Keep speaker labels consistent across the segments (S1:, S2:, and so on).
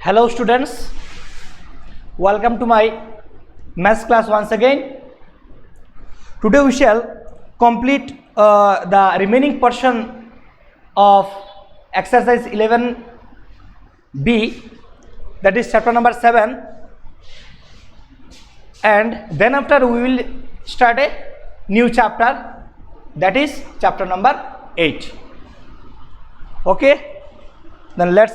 S1: Hello students, welcome to my maths class once again. Today we shall complete the remaining portion of exercise 11b, that is chapter number 7, and then after we will start a new chapter, that is chapter number 8. Okay, then let's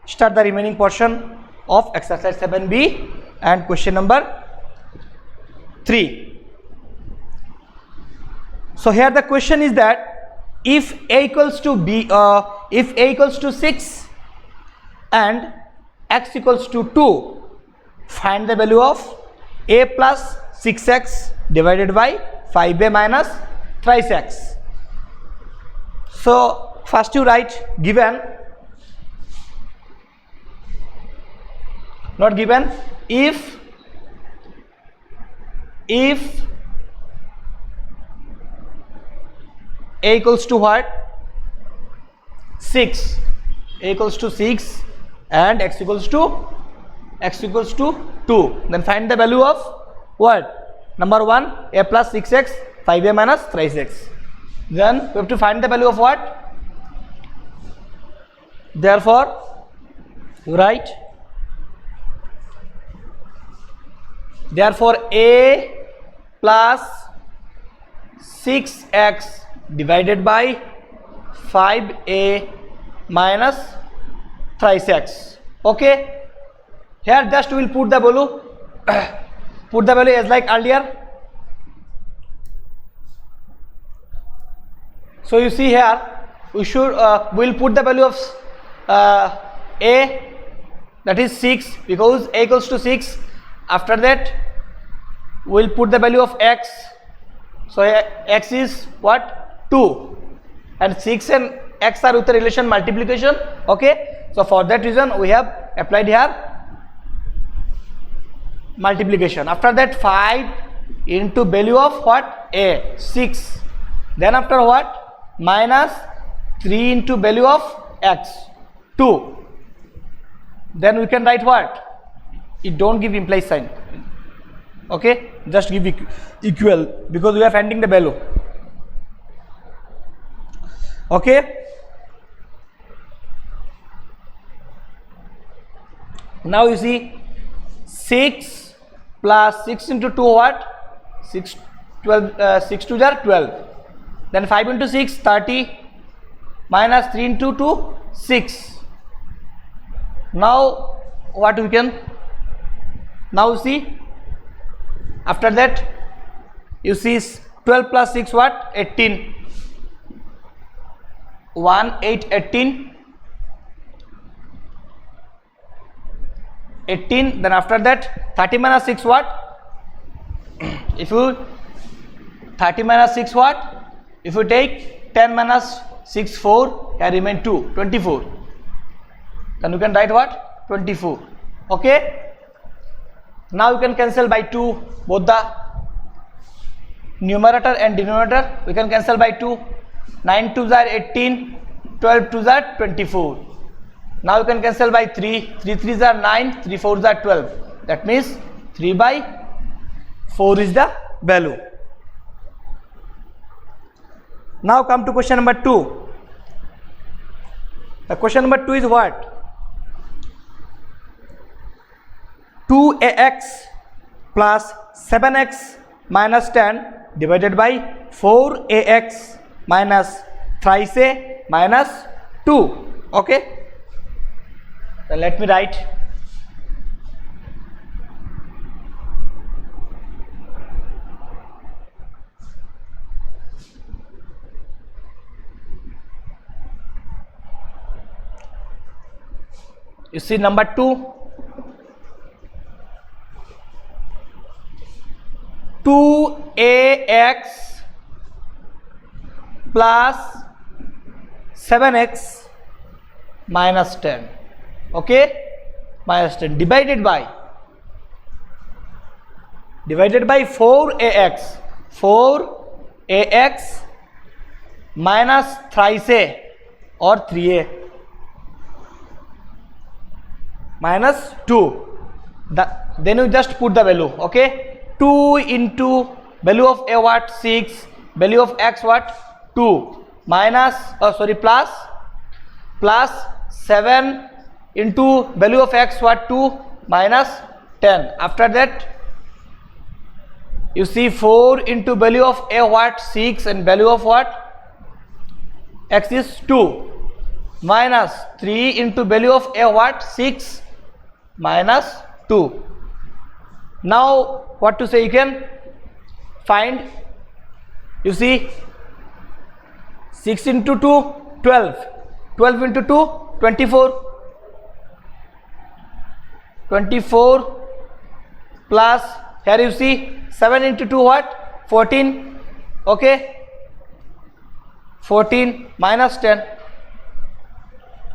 S1: start the remaining portion of exercise 7b and question number 3. So here the question is that if a equals to b, if a equals to 6 and x equals to 2, find the value of a plus 6x divided by 5a minus thrice x. So first you write given, not given, if a equals to what? 6, a equals to 6 and x equals to 2, then find the value of what? Number 1, a plus 6x, 5a minus thrice x. Then we have to find the value of what? Therefore you write, therefore a plus 6x divided by 5a minus thrice x. Okay, here just we will put the value as like earlier. So you see here we should we will put the value of a, that is 6, because a equals to 6. After that we will put the value of x, so x is what? 2, and 6 and x are with the relation multiplication. Okay, so for that reason we have applied here multiplication. After that 5 into value of what? A, 6. Then after what? Minus 3 into value of x, 2. Then we can write what? It don't give imply sign. Okay, just give equal, because we are finding the value. Okay, now you see 6 plus 6 into 2 what? 6 to the 12. Then 5 into 6, 30, minus 3 into 2, 6. Now what we can, now see, after that you see 12 plus 6 what? 18, 1, 8, 18, 18. Then after that 30 minus 6 what? If you 30 minus 6 what? If you take 10 minus 6, 4, here remain 2, 24. Then you can write what? 24. Okay, now you can cancel by 2 both the numerator and denominator. We can cancel by 2. 9 2s are 18, 12 2s are 24. Now you can cancel by 3. 3 3s are 9, 3 4s are 12. That means 3 by 4 is the value. Now come to question number 2. The question number 2 is what? 2ax plus 7x minus 10 divided by 4ax minus thrice a minus 2. Okay, then let me write. You see number 2, 2ax plus 7x minus 10. Okay, minus 10 divided by 4ax, 4ax minus thrice a or 3a. minus 2. Then you just put the value. Okay, 2 into value of a what, 6, value of x what, 2, minus plus 7 into value of x what, 2, minus 10. After that you see 4 into value of a what, 6, and value of what, x is 2, minus 3 into value of a what, 6, minus 2. Now what to say, you can find, you see 6 into 2, 12, 12 into 2, 24, 24 plus, here you see 7 into 2 what, 14, okay, 14 minus 10,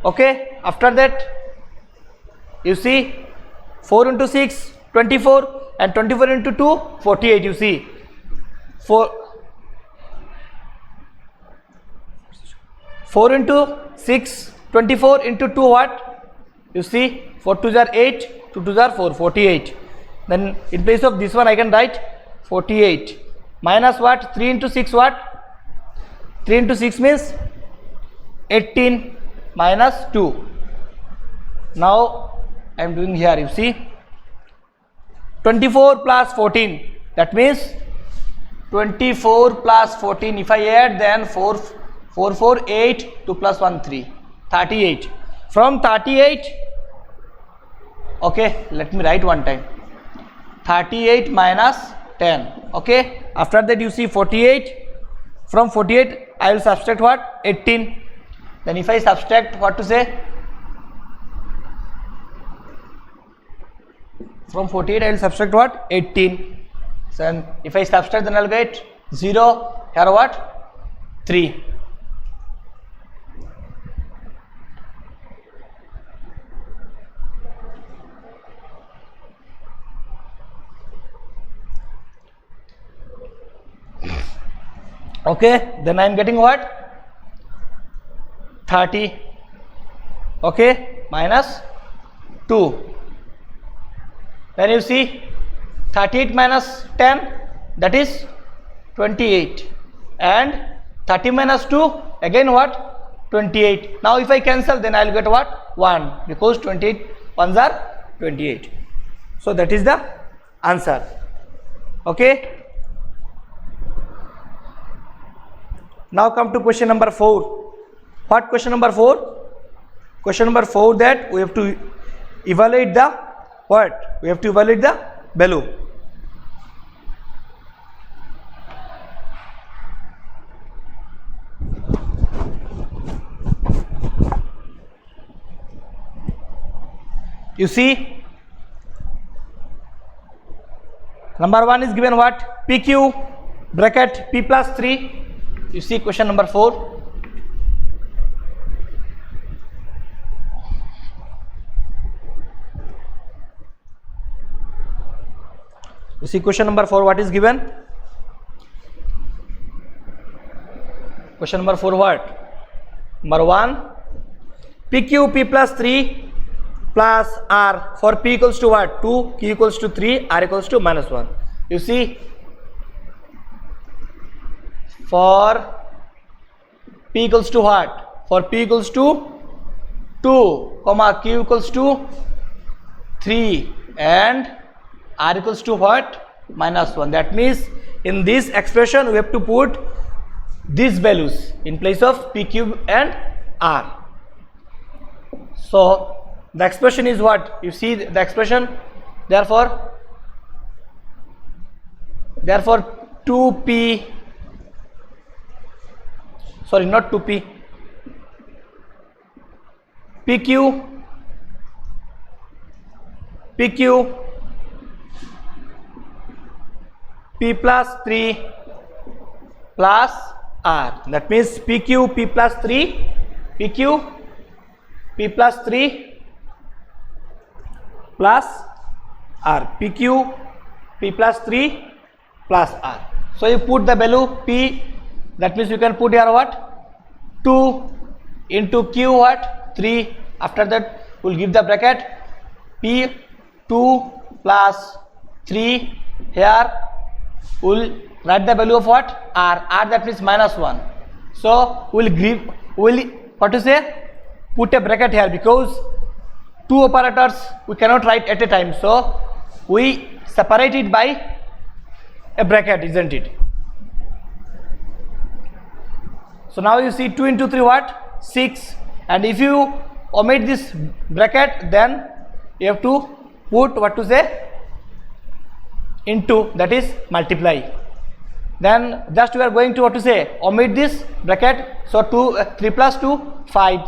S1: okay. After that you see 4 into 6, 24, and 24 into 2, 48. You see 4 into 6, 24 into 2 what, you see 4 2s are 8, 2 2s are 4, 48. Then in place of this one I can write 48 minus what, 3 into 6 what, 3 into 6 means 18 minus 2. Now I am doing here, you see 24 plus 14, that means 24 plus 14, if I add then 4 4 8, 2 plus 1 3, 38. From 38, okay, let me write one time, 38 minus 10, okay. After that you see 48, from 48 I will subtract what, 18. Then if I subtract, what to say, from 48 I will subtract what, 18. So if I subtract, then I will get 0, here what, 3. Okay, then I am getting what, 30, okay, minus 2. Then you see 38 minus 10, that is 28, and 30 minus 2, again what, 28. Now if I cancel, then I will get what, 1, because 28 ones are 28. So that is the answer. Okay. Now come to question number 4. What question number 4? Question number 4, that we have to evaluate the what? We have to evaluate the value. You see, number 1 is given what? PQ bracket P plus 3. You see question number 4. You see question number 4, what is given? Question number 4 what? Number 1, PQ P plus 3 plus R for P equals to what? 2, Q equals to 3, R equals to minus 1. You see, for P equals to what? For P equals to 2, comma Q equals to 3, and R equals to what? Minus 1. That means in this expression we have to put these values in place of PQ and R. So the expression is what? You see the expression, therefore 2P, sorry, not 2P, PQ P plus 3 plus R. That means PQ P plus 3, PQ P plus 3 plus R, PQ P plus 3 plus R. So you put the value P, that means you can put here what? 2 into Q what? 3. After that we will give the bracket P2 plus 3. Here we'll write the value of what? R. That means -1. So we'll what to say? Put a bracket here, because two operators we cannot write at a time, so we separate it by a bracket, isn't it? So now you see 2 into 3 what? 6, and if you omit this bracket, then you have to put what to say? Into, that is multiply. Then just we are going to what to say? Omit this bracket. So 3 plus 2, 5,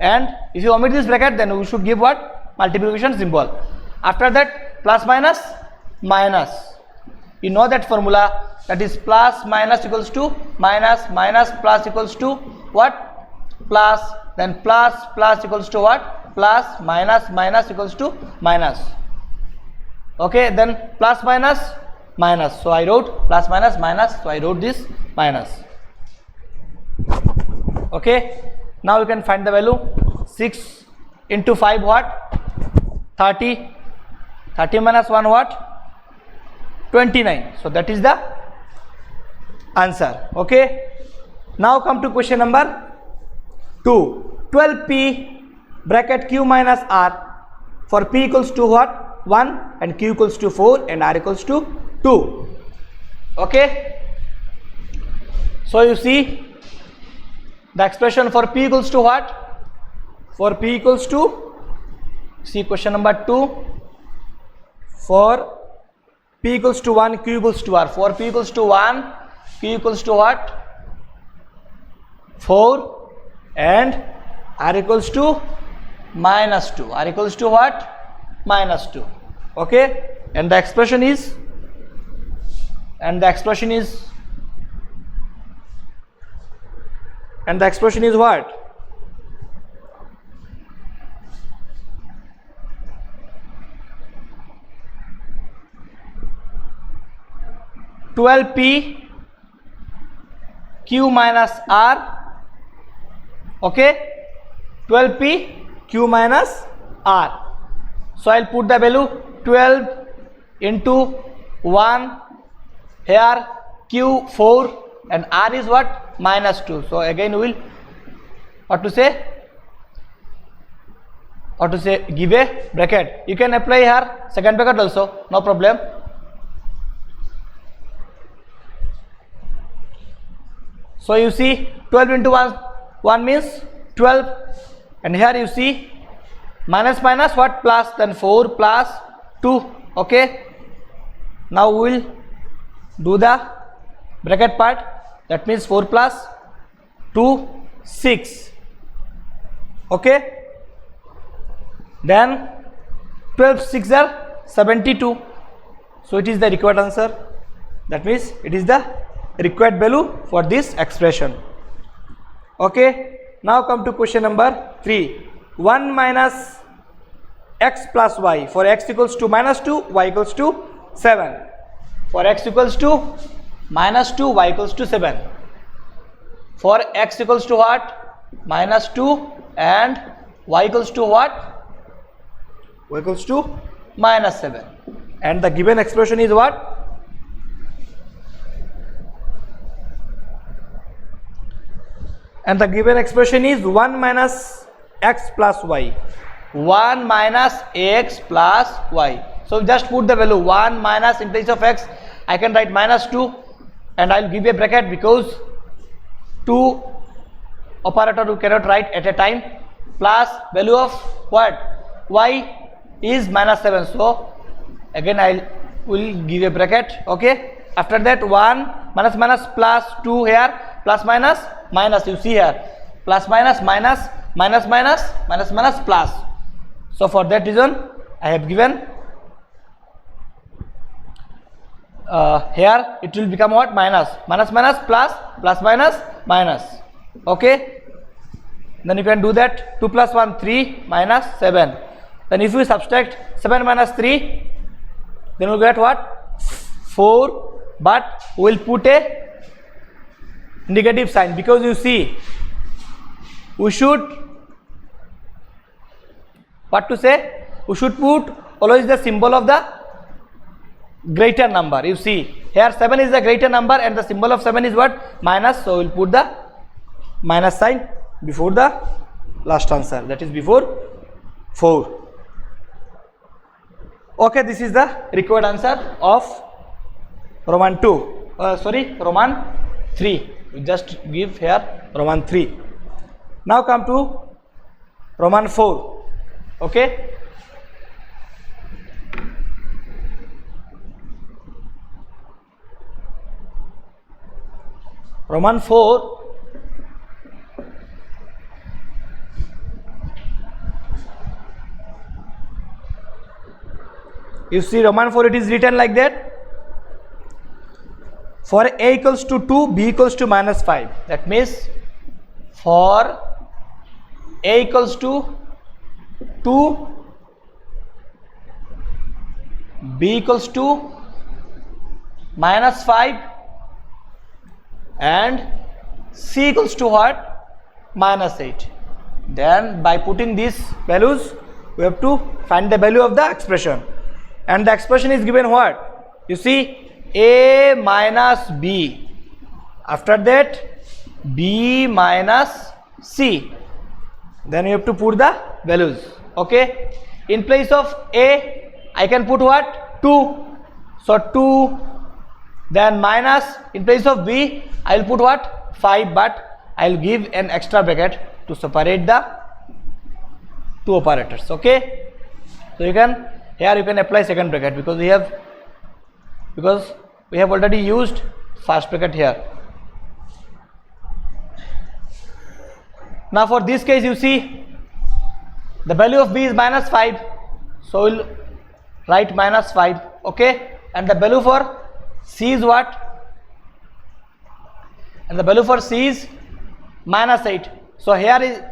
S1: and if you omit this bracket, then we should give what? Multiplication symbol. After that, plus minus minus. You know that formula, that is plus minus equals to minus, minus plus equals to what? Plus, then plus equals to what? Plus, minus equals to minus. Okay, then plus minus minus, so I wrote plus minus minus, so I wrote this minus. Okay, now you can find the value. 6 into 5 what? 30. 30 minus 1 what? 29. So that is the answer. Okay, now come to question number 2. 12p bracket q minus r for p equals to what? 1 and q equals to 4 and r equals to 2. Okay, so you see the expression for p equals to what? For p equals to, see question number 2, for p equals to 1, q equals to r. For p equals to 1, q equals to what? 4 and r equals to minus 2. R equals to what? Minus 2. Okay, and the expression is what? (12p q minus r). Okay, 12p q minus r. So I'll put the value 12 into 1, here q 4 and r is what? Minus 2. So again we will what to say give a bracket. You can apply here second bracket also, no problem. So you see 12 into 1 means 12, and here you see minus minus what? Plus, then 4 plus 2. Okay, now we will do the bracket part, that means 4 plus 2, 6. Okay, then 12 6 are 72, so it is the required answer, that means it is the required value for this expression. Okay, now come to question number 3. 1 minus x plus y for x equals to minus 2, y equals to 7. For x equals to minus 2, y equals to 7. For x equals to what? Minus 2 and y equals to what? Y equals to minus 7. And the given expression is what? And the given expression is 1 minus x plus y. 1 minus x plus y. So just put the value 1 minus, in place of x I can write minus 2, and I will give a bracket because two operator you cannot write at a time, plus value of what? Y is minus 7. So again I will give a bracket. Okay, after that 1 minus minus plus 2, here plus minus minus, you see here plus minus minus minus minus minus minus plus. So for that reason I have given here it will become what? Minus minus minus plus plus minus minus. Okay, then you can do that. 2 plus 1 3 minus 7. Then if you subtract 7 minus 3, then you get what? 4, but we will put a negative sign, because you see we should what to say? we should put always the symbol of the greater number. You see here 7 is the greater number and the symbol of 7 is what? Minus. So we'll put the minus sign before the last answer, that is before 4. Okay, this is the required answer of Roman 2. Roman 3. We just give here Roman 3. Now come to Roman 4. Okay. Roman 4. You see Roman 4, it is written like that. For a equals to 2, b equals to minus 5. That means for a equals to 2, b equals to minus 5 and c equals to what? Minus 8. Then by putting these values, we have to find the value of the expression. And the expression is given what? You see a minus b. After that b minus c. Then you have to put the values. Okay. In place of a, I can put what? 2. So 2. Then minus, in place of b, I will put what? 5, but I will give an extra bracket to separate the two operators. Okay. So you can, here you can apply second bracket because we have already used first bracket here. Now for this case, you see the value of b is minus 5, so we'll write minus 5. Okay. And the value for c is what? And the value for c is minus 8. So here is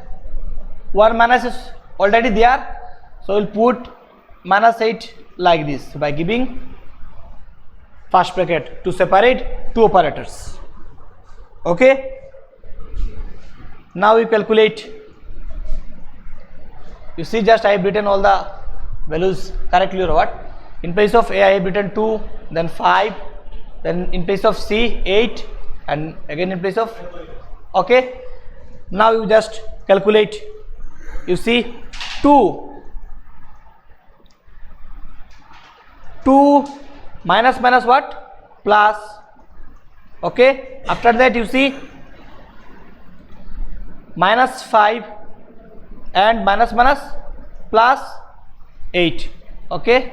S1: one minus is already there, so we'll put minus 8 like this by giving first bracket to separate two operators. Okay. Now we calculate. You see, just I have written all the values correctly or what? In place of a, I have written 2, then 5, then in place of c 8, and again in place of. Okay. Now you just calculate. You see 2 minus minus what? Plus. Okay. After that you see minus 5 and minus minus plus 8. Okay.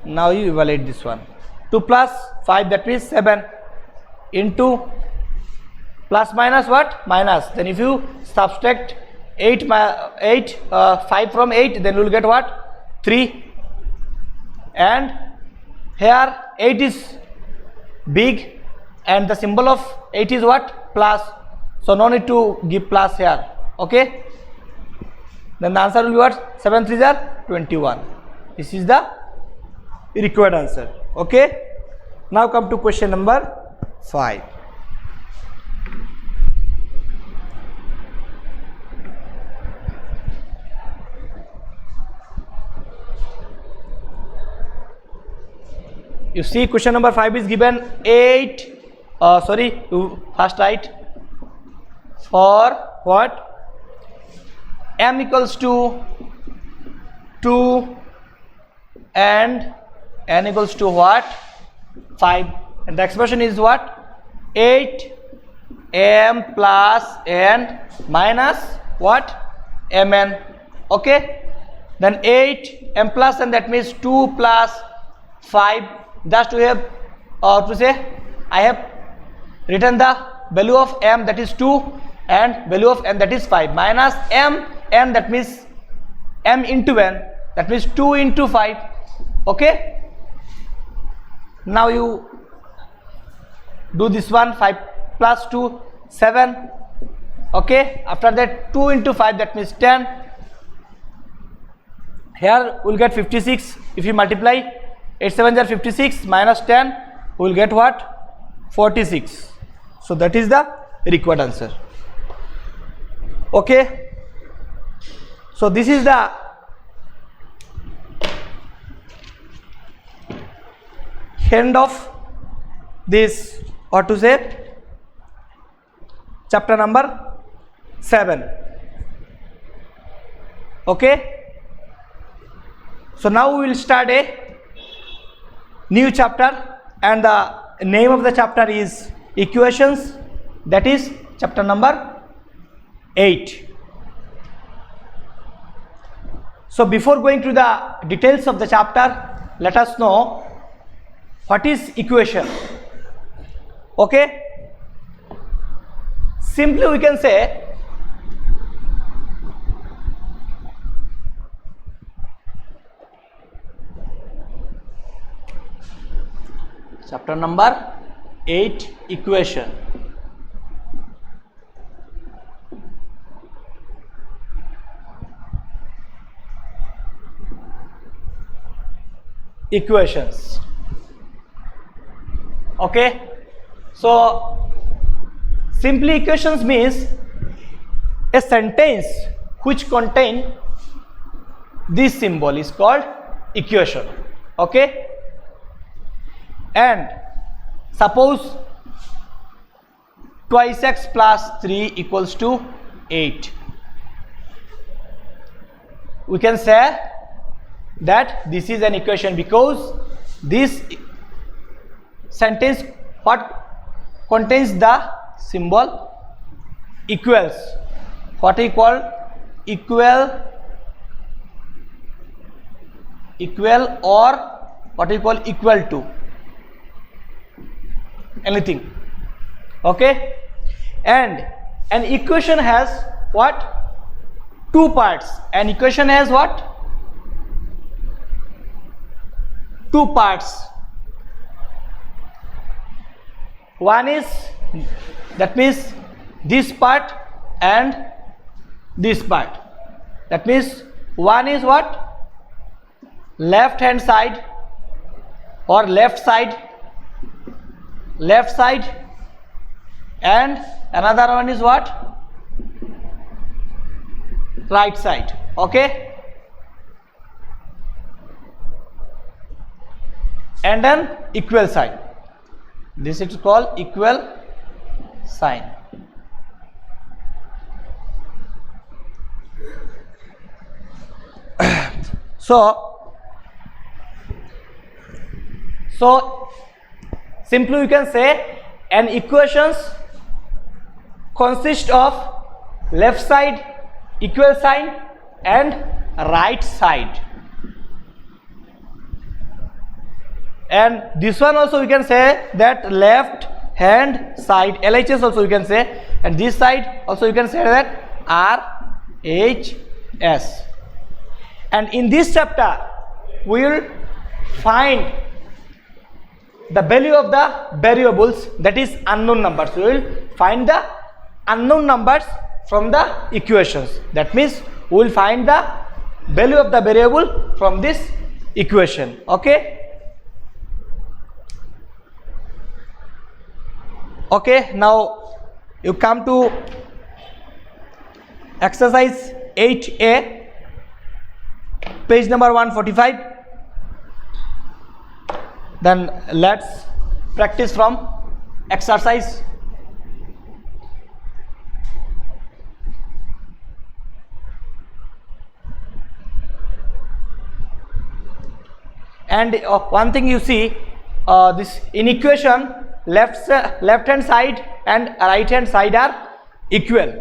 S1: Now you evaluate this one. 2 plus 5, that means 7, into plus minus what? Minus. Then if you subtract 5 from 8, then you will get what? 3. And here 8 is big and the symbol of 8 is what? Plus. So no need to give plus here. Okay. Then the answer will be what? 7 3s are 21. This is the required answer. Okay. Now come to question number 5. You see question number 5 is given 8, you first write for what? M equals to 2 and n equals to what? 5, and the expression is what? 8 m plus n minus what? mn. Okay. Then 8 m plus n, that means 2 plus 5. Just to have to say, I have written the value of m, that is 2, and value of n, that is 5, minus m n, that means m into n, that means 2 into 5. Okay. Now you do this one. 5 plus 2 7. Okay. After that 2 into 5, that means 10. Here we will get 56. If you multiply 8 7s are 56 minus 10, we will get what? 46. So that is the required answer. Okay. So this is the end of this, or to say chapter number 7. Okay, so now we will start a new chapter, and the name of the chapter is equations, that is chapter number 8. So before going to the details of the chapter, let us know what is equation. Okay, simply we can say chapter number 8, equation. Equations. Okay, so simply equations means a sentence which contain this symbol is called equation. Okay, and suppose twice x plus 3 equals to 8. We can say that this is an equation because this sentence what contains the symbol equals, what we call equal, or what we call equal to, anything. Okay, and an equation has what? Two parts. An equation has what? Two parts. One is, that means this part and this part. That means one is what? Left hand side or left side, and another one is what? Right side. Okay, and an equal sign. This is called equal sign. So simply you can say an equations consist of left side equal sign and right side. And this one also we can say that left hand side, LHS also you can say, and this side also you can say that RHS. And in this chapter we will find the value of the variables, that is unknown numbers. We will find the unknown numbers from the equations. That means we will find the value of the variable from this equation. Okay. Okay, now you come to exercise 8A, page number 145. Then let's practice from exercise. And one thing you see, this in equation, left hand side and right hand side are equal.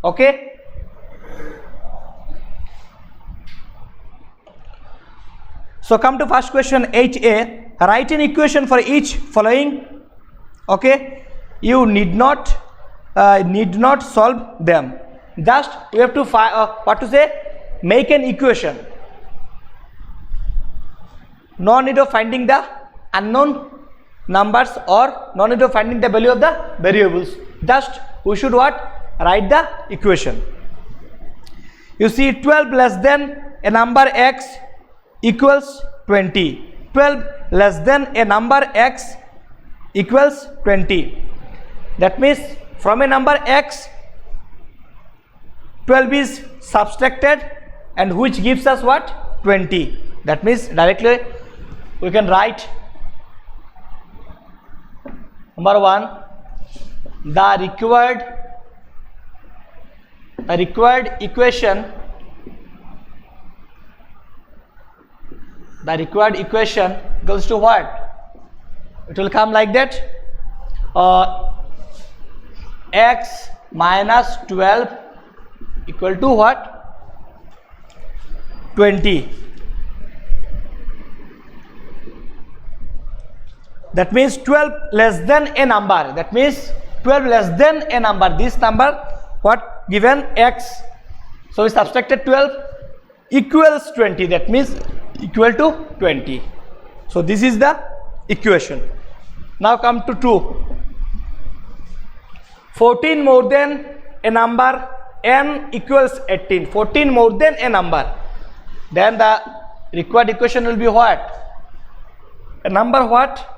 S1: Okay, so come to first question 8A. Write an equation for each following. Okay, you need not solve them, just we have to make an equation. No need of finding the unknown numbers or no need of finding the value of the variables, just we should write the equation. You see, 12 less than a number x equals 20. 12 less than a number x equals 20. That means from a number x 12 is subtracted, and which gives us what? 20. That means directly we can write Number 1, the required equation equals to what? It will come like that, x minus 12 equal to what? 20. That means 12 less than a number. That means 12 less than a number. This number what given x. So we subtracted 12 equals 20. That means equal to 20. So this is the equation. Now come to 2. 14 more than a number n equals 18. 14 more than a number. Then the required equation will be what? A number what?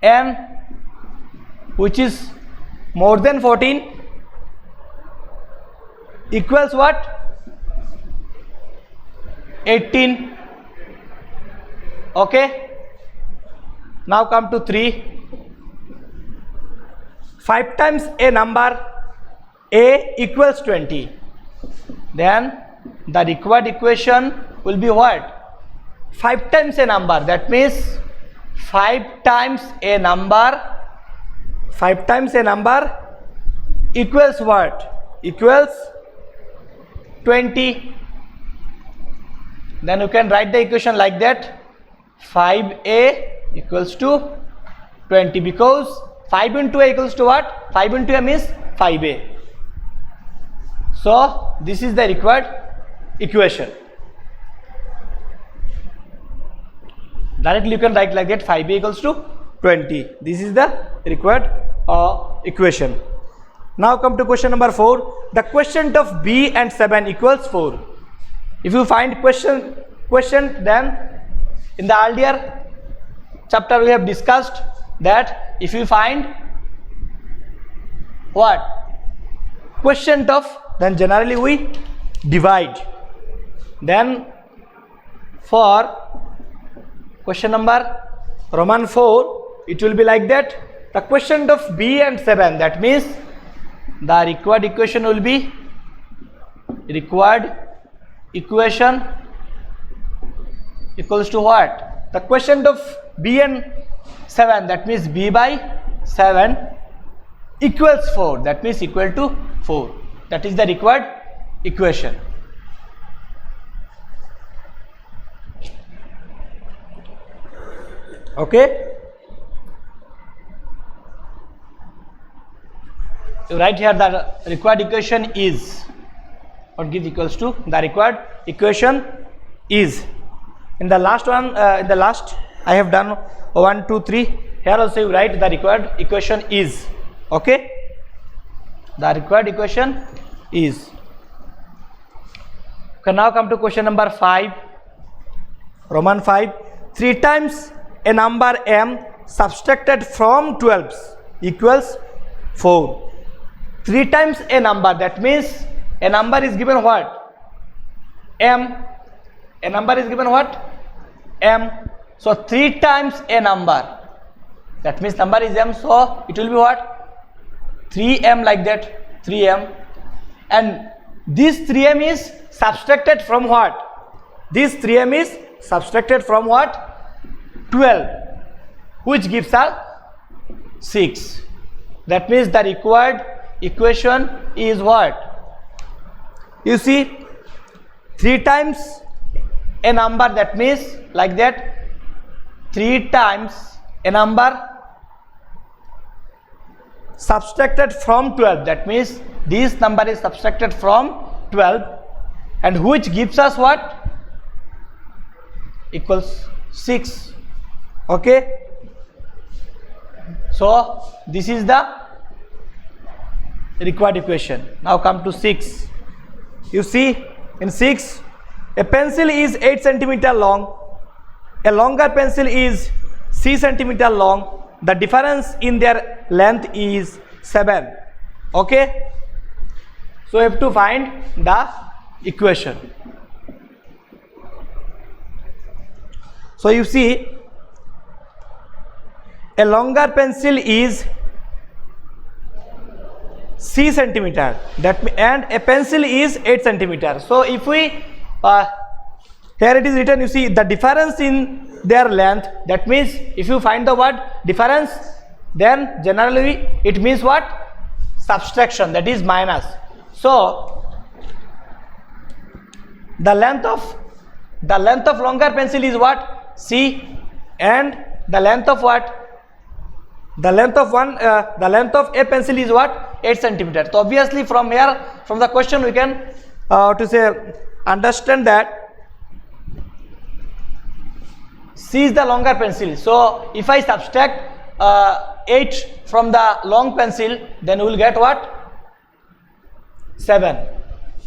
S1: N which is more than 14 equals what? 18. Okay. Now come to 3. 5 times a number a equals 20. Then the required equation will be what? 5 times a number. That means 5 times a number equals what? Equals 20. Then you can write the equation like that, 5a equals to 20, because 5 into a equals to what? 5 into a means 5a. So this is the required equation. Directly you can write like that, 5a equals to 20. This is the required equation. Now come to question number 4. The quotient of b and 7 equals 4. If you find quotient, then in the earlier chapter we have discussed that if you find what? Quotient of, then generally we divide. Then for question number Roman 4, it will be like that. The quotient of b and 7, that means the required equation will be required equation equals to what? The quotient of b and 7, that means b by 7 equals 4, that means equal to 4. That is the required equation. Okay. You write here the required equation is, or give equals to, the required equation is. In the last one, in the last I have done 1, 2, 3. Here also you write the required equation is. Okay. The required equation is. Okay, now come to question number 5. Roman 5. 3 times a number m subtracted from 12 equals 4. 3 times a number, that means a number is given what? M. A number is given what? M. So 3 times a number, that means number is m, so it will be what? 3m, like that, 3m. And this 3m is subtracted from what? This 3m is subtracted from what? 12, which gives us 6. That means the required equation is what? You see, 3 times a number, that means like that, 3 times a number subtracted from 12, that means this number is subtracted from 12, and which gives us what? Equals 6. Okay. So this is the required equation. Now come to 6. You see, in 6, a pencil is 8 centimeter long, a longer pencil is 6 centimeter long. The difference in their length is 7. Okay. So we have to find the equation. So you see, a longer pencil is C centimeter, and a pencil is 8 centimeter. So if we here it is written, you see the difference in their length. That means if you find the word difference, then generally it means what? Subtraction, that is minus. So the length of longer pencil is what? C, and the length of what? The length of a pencil is what? 8 centimeter. So obviously from here, from the question, we can understand that C is the longer pencil. So if I subtract 8 from the long pencil, then we will get what? 7.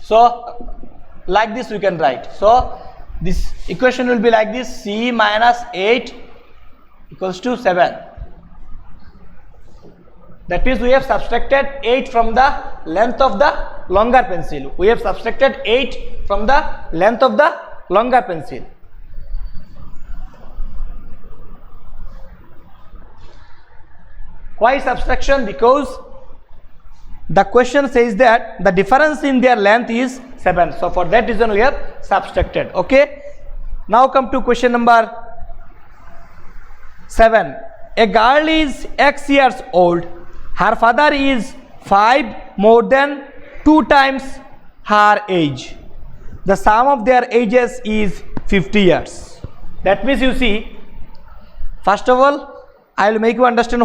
S1: So like this we can write. So this equation will be like this: C minus 8 equals to 7. That means we have subtracted 8 from the length of the longer pencil. We have subtracted 8 from the length of the longer pencil. Why subtraction? Because the question says that the difference in their length is 7. So for that reason we have subtracted. Okay. Now come to question number 7. A girl is X years old. Her father is 5 more than 2 times her age. The sum of their ages is 50 years. That means, you see, first of all I will make you understand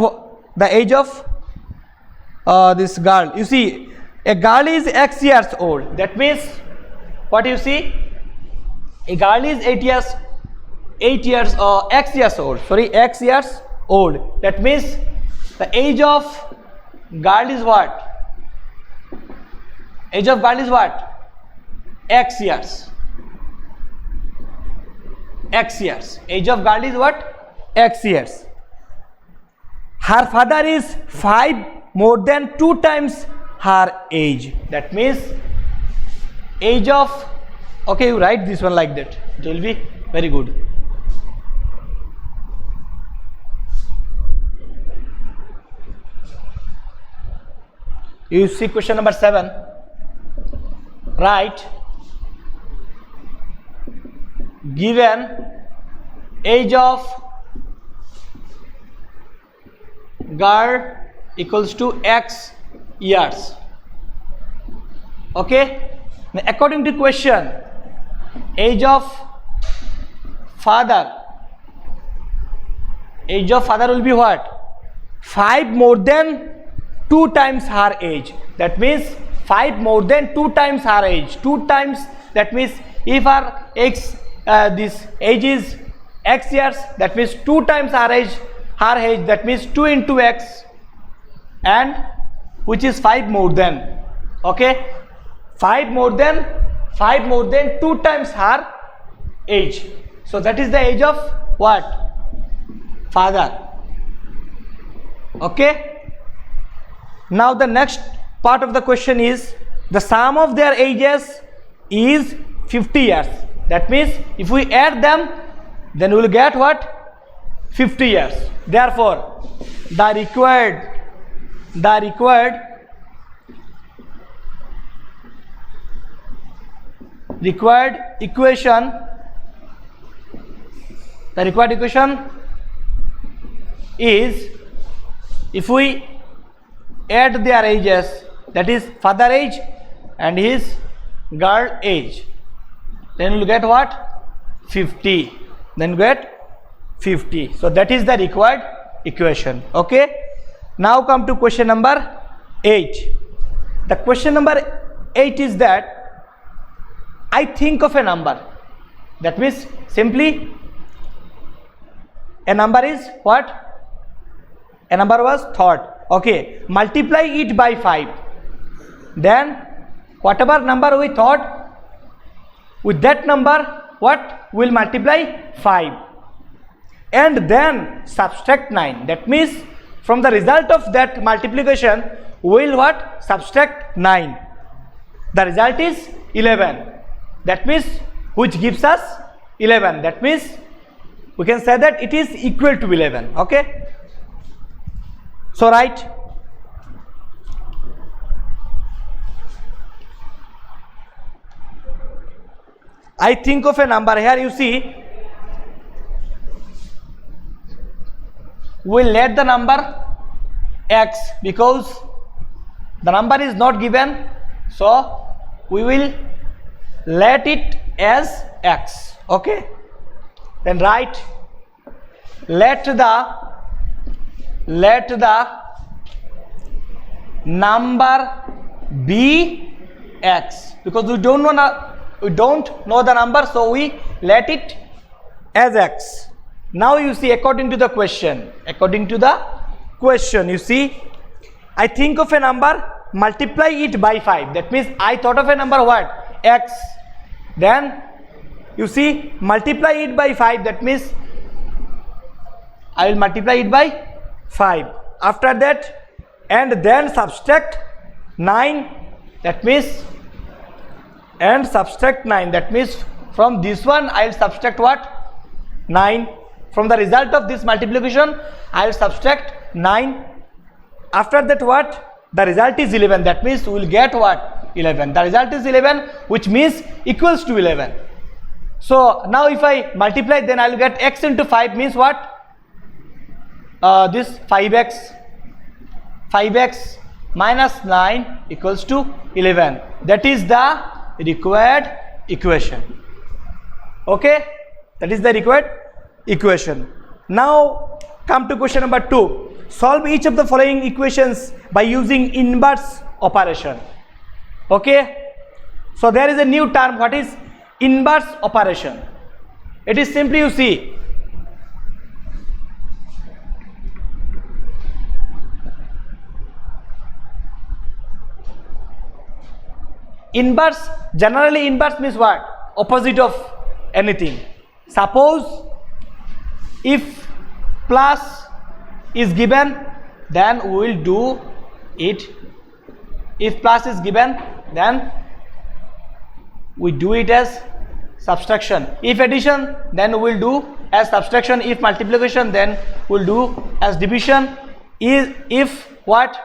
S1: the age of this girl. You see, a girl is X years old. That means what you see, a girl is X years old. X years old. That means the age of girl is what? Age of girl is what? X years. X years. Age of girl is what? X years. Her father is 5 more than 2 times her age. That means age of, okay, you write this one like that. It will be very good. You see question number 7. Write, given age of girl equals to X years. Okay. Now, according to question, age of father will be what? 5 more than 2 times her age. That means 5 more than 2 times her age. 2 times, that means if her this age is X years, that means 2 times her age, that means 2 into X, and which is 5 more than, okay, 5 more than 2 times her age. So that is the age of what? Father. Okay. Now the next part of the question is, the sum of their ages is 50 years. That means if we add them, then we will get what? 50 years. Therefore the required equation is, if we add their ages, that is father age and his girl age, then we will get what? 50. Then get 50. So that is the required equation. Okay. Now come to question number 8. The question number 8 is that I think of a number. That means simply a number is what? A number was thought. Okay, multiply it by 5. Then whatever number we thought, with that number what will multiply? 5. And then subtract 9. That means from the result of that multiplication we will what? Subtract 9. The result is 11. That means which gives us 11. That means we can say that it is equal to 11. Okay. So write, I think of a number. Here you see, we'll let the number x because the number is not given, so we will let it as x. Okay, then write let the number be x, because we don't know the number, so we let it as x. Now you see, according to the question, you see, I think of a number, multiply it by 5. That means I thought of a number what? X. Then you see, multiply it by 5. That means I will multiply it by 5. After that, and then subtract 9. That means, and subtract 9. That means from this one I will subtract what? 9. From the result of this multiplication I will subtract 9. After that what? The result is 11. That means we will get what? 11. The result is 11, which means equals to 11. So now if I multiply, then I will get x into 5 means what? This 5x minus 9 equals to 11. That is the required equation. Okay, that is the required equation. Now come to question number 2. Solve each of the following equations by using inverse operation. Okay, so there is a new term. What is inverse operation? It is simply, you see, inverse, generally inverse means what? Opposite of anything. Suppose if plus is given, then we will do it. If plus is given, then we do it as subtraction. If addition, then we will do as subtraction. If multiplication, then we will do as division. If what?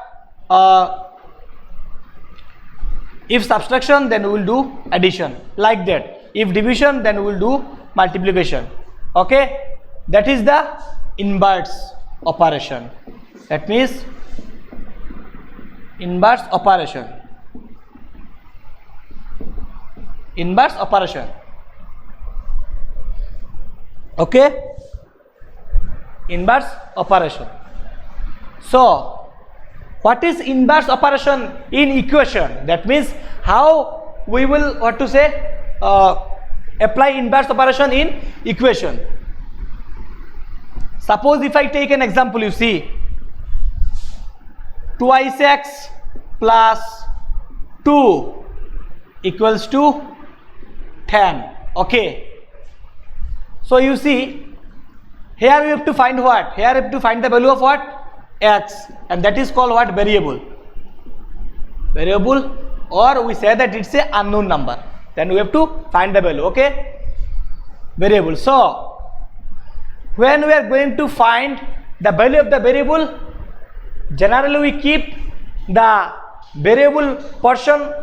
S1: If subtraction, then we will do addition, like that. If division, then we will do multiplication. Okay, that is the inverse operation. That means inverse operation. Inverse operation. Okay, inverse operation. So what is inverse operation in equation? That means how we will, what to say, apply inverse operation in equation. Suppose if I take an example, you see, twice x plus 2 equals to 10. Okay, so you see, here we have to find what? Here we have to find the value of what? X, and that is called what? Variable. Variable, or we say that it's a unknown number. Then we have to find the value. Okay, variable. So when we are going to find the value of the variable, generally we keep the variable portion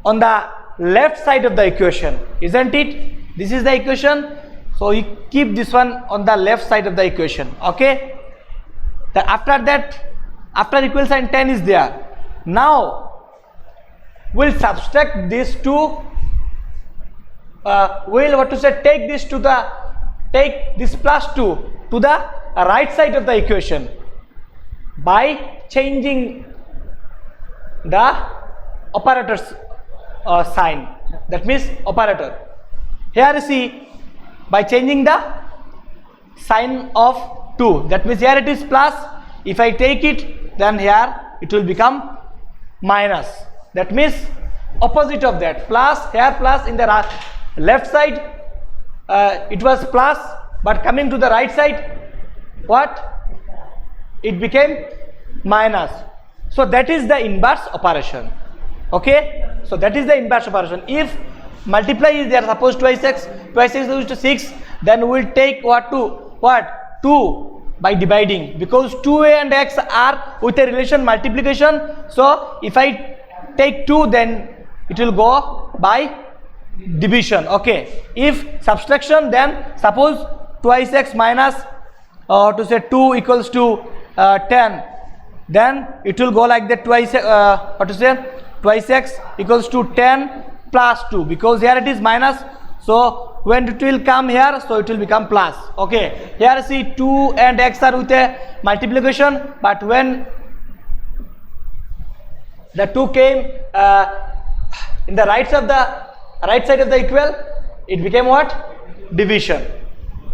S1: on the left side of the equation, isn't it? This is the equation, so you keep this one on the left side of the equation. Okay, after that, after equal sign 10 is there. Now we'll subtract these two, we'll, what to say, take this plus 2 to the right side of the equation by changing the operator's sign. That means operator. Here you see, by changing the sign of 2, that means here it is plus. If I take it, then here it will become minus. That means opposite of that. Plus, here plus in the left side, it was plus, but coming to the right side, what? It became minus. So that is the inverse operation. Okay, so that is the inverse operation. If multiply is there, suppose twice x equals to 6, then we will take what? 2 by dividing, because 2a and x are with a relation multiplication. So if I take 2, then it will go by division. Okay, if subtraction, then suppose twice x minus to say 2 equals to 10, then it will go like that, twice twice x equals to 10 plus 2, because here it is minus, so when it will come here, so it will become plus. Okay, here see 2 and x are with a multiplication, but when the 2 came in the right side of the equal, it became what? Division.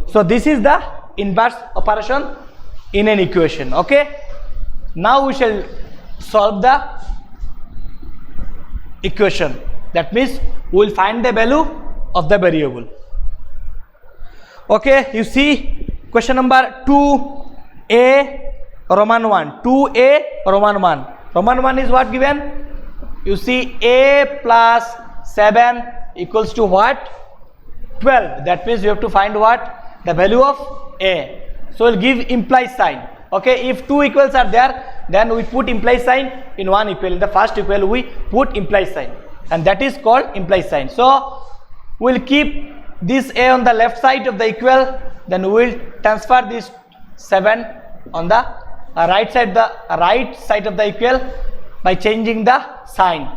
S1: So this is the inverse operation in an equation. Okay, now we shall solve the equation. That means we will find the value of the variable. Okay, you see question number 2a Roman 1. 2a Roman 1. Roman 1 is what given? You see a plus 7 equals to what? 12. That means you have to find what? The value of a. So we'll give implied sign. Okay, if two equals are there, then we put implied sign in one equal. In the first equal we put implied sign, and that is called implied sign. So we'll keep this a on the left side of the equal, then we will transfer this 7 on the right side of the equal by changing the sign.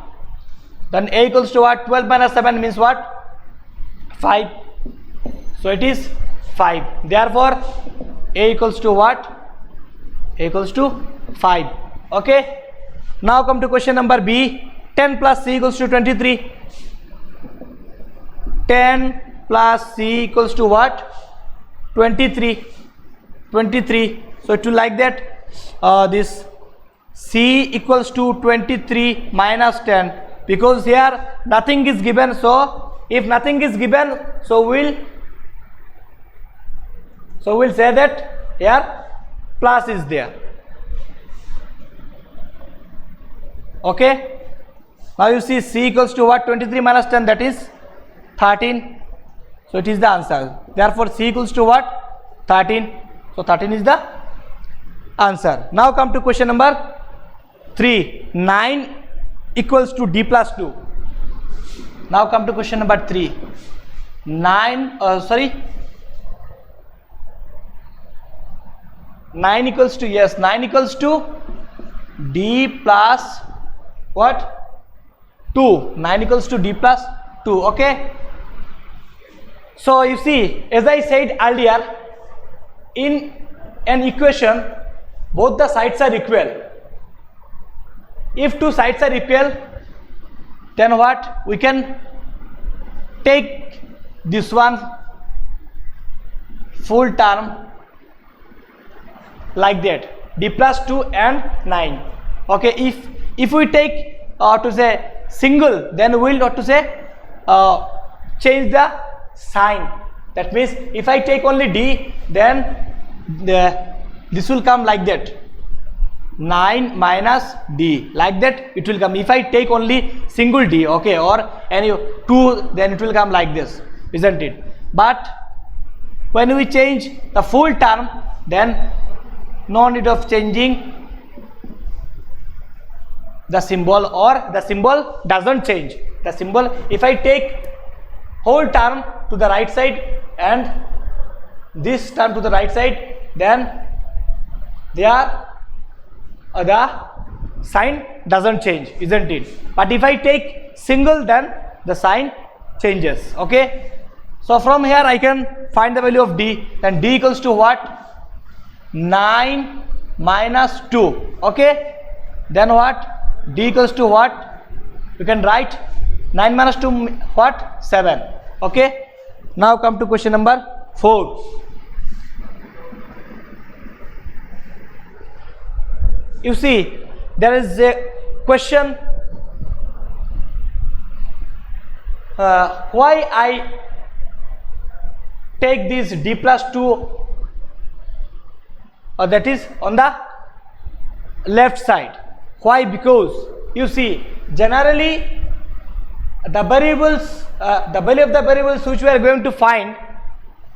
S1: Then a equals to what? 12 minus 7 means what? 5. So it is 5. Therefore a equals to what? A equals to 5. Okay, now come to question number B. 10 plus c equals to 23. 10 plus c equals to what? 23. 23. So it will like that, this c equals to 23 minus 10, because here nothing is given. So if nothing is given, so we'll say that here plus is there. Okay, now you see c equals to what? 23 minus 10, that is 13. So it is the answer. Therefore c equals to what? 13. So 13 is the answer. Now come to question number 3. 9 equals to d plus 2. Now come to question number 3. 9 equals to, yes, 9 equals to d plus what? 2. 9 equals to d plus 2. Okay, so you see, as I said earlier, in an equation both the sides are equal. If two sides are equal, then what? We can take this one full term like that, d plus 2 and 9. Okay, if we take to say single, then we will to say change the sign. That means if I take only d, then this will come like that, 9 minus d, like that it will come. If I take only single d, okay, or any 2, then it will come like this, isn't it? But when we change the full term, then no need of changing the symbol, or the symbol doesn't change. The symbol, if I take whole term to the right side and this term to the right side, then the sign doesn't change, isn't it? But if I take single, then the sign changes. Okay, so from here I can find the value of d. Then d equals to what? 9 minus 2. Okay, then what? D equals to what? You can write 9 minus 2 what? 7. Okay, now come to question number 4. You see, there is a question, why I take this d plus 2, that is on the left side. Why? Because you see, generally the variables, the value of the variables which we are going to find,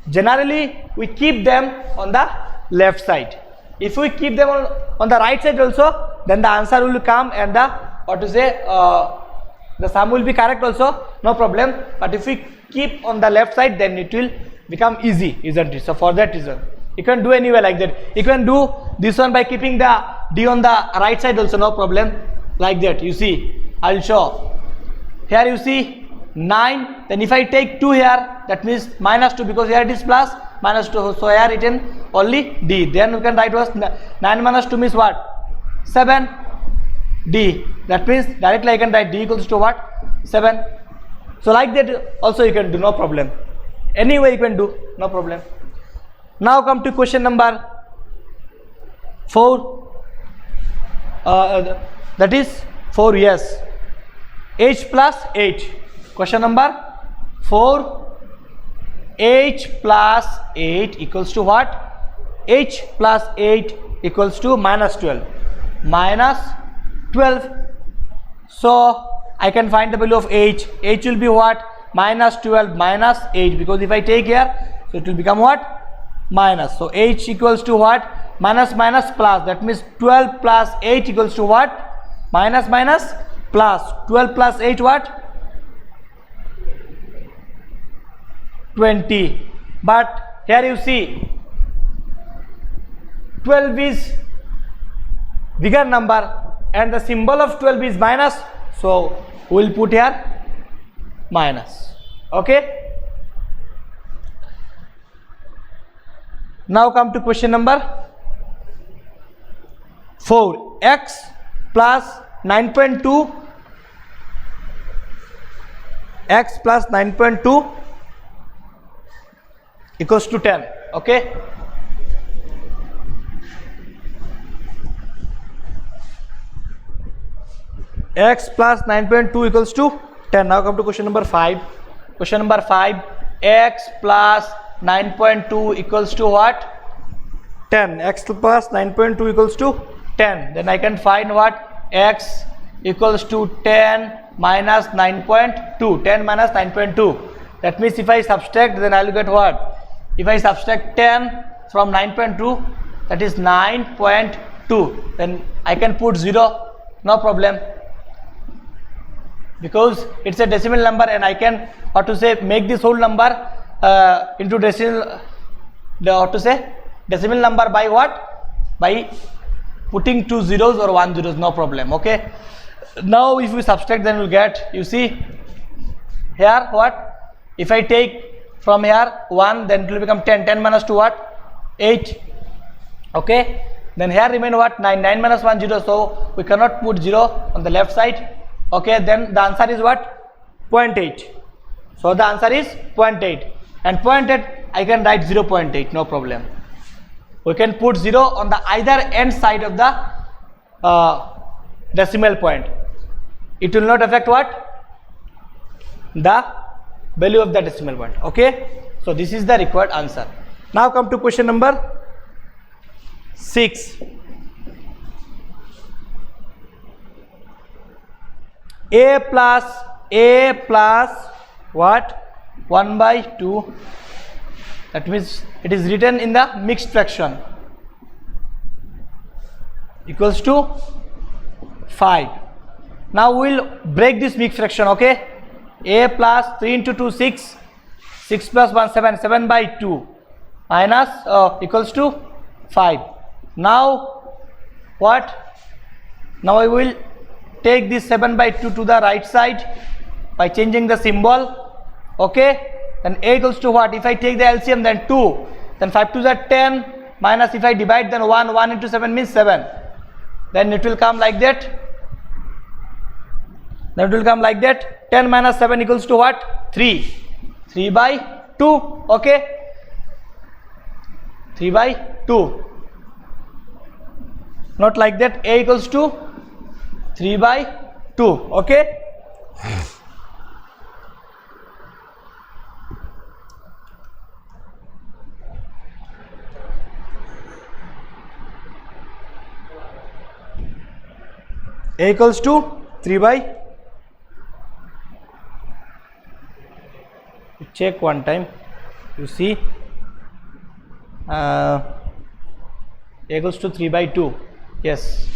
S1: generally we keep them on the left side. If we keep them on the right side also, then the answer will come and the the sum will be correct also, no problem. But if we keep on the left side, then it will become easy, isn't it? So for that reason, you can do anyway like that. You can do this one by keeping the d on the right side also, no problem, like that. You see, I'll show. Here you see 9, then if I take 2 here, that means minus 2, because here it is plus, minus 2, so here it is only d. Then we can write was 9 minus 2 means what? 7 d. That means directly I can write d equals to what? 7. So like that also you can do, no problem. Any way you can do, no problem. Now come to question number 4. That is 4, yes. H plus 8. Question number 4. H plus 8 equals to what? H plus 8 equals to minus 12. Minus 12. So I can find the value of h. H will be what? Minus 12 minus 8, because if I take here, so it will become what? Minus. So h equals to what? Minus minus plus. That means 12 plus 8 equals to what? Minus minus plus. 12 plus 8 what? 20. But here you see 12 is bigger number and the symbol of 12 is minus, so we will put here minus. Okay. Now come to question number 4. X plus 9.2, x plus 9.2 equals to 10. Okay. X plus 9.2 equals to 10. Now come to question number 5. Question number 5. X plus 9.2 equals to what? 10. X plus 9.2 equals to 10. Then I can find what? X equals to 10 minus 9.2. 10 minus 9.2. That means if I subtract, then I will get what? If I subtract 10 from 9.2, that is 9.2. Then I can put 0, no problem, because it's a decimal number and I can, what to say, make this whole number into decimal, decimal number by what? By putting 2 zeros or 1 zeros, no problem. Okay. Now if we subtract, then we'll get, you see here what? If I take from here 1, then it will become 10. 10 minus 2 what? 8. Okay. Then here remain what? 9. 9 minus 1 0. So we cannot put 0 on the left side. Okay. Then the answer is what? 0.8. So the answer is 0.8. And 0.8 I can write 0.8, no problem. We can put 0 on the either end side of the decimal point. It will not affect what? The value of the decimal point. Okay. So this is the required answer. Now come to question number 6. A plus what? 1 by 2. That means it is written in the mixed fraction, equals to 5. Now we will break this mixed fraction. Okay. A plus 3 into 2 6, 6 plus 1 7, 7 by 2 minus equals to 5. Now what? Now I will take this 7 by 2 to the right side by changing the symbol. Okay. Then A equals to what? If I take the LCM, then 2, then 5 to the 10 minus, if I divide, then 1 into 7 means 7. Then it will come like that. Then it will come like that. 10 minus 7 equals to what? 3. 3 by 2. Okay. 3 by 2. Not like that. A equals to 3 by 2. Okay. A equals to 3 by, check one time, you see, A equals to 3 by 2. Yes,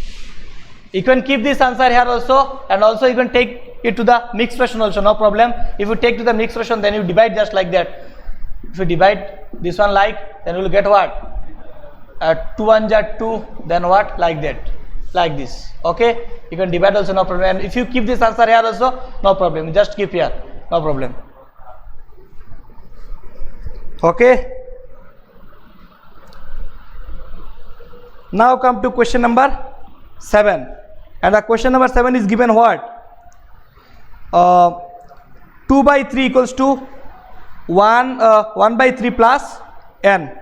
S1: you can keep this answer here also, and also you can take it to the mixed fraction also, no problem. If you take to the mixed fraction, then you divide just like that. If you divide this one like, then you will get what? 2 1 are 2, then what? Like that, like this. Okay, you can divide also, no problem. And if you keep this answer here also, no problem, just keep here, no problem. Okay, now come to question number 7, and the question number 7 is given what? 2 by 3 equals to 1 by 3 plus n.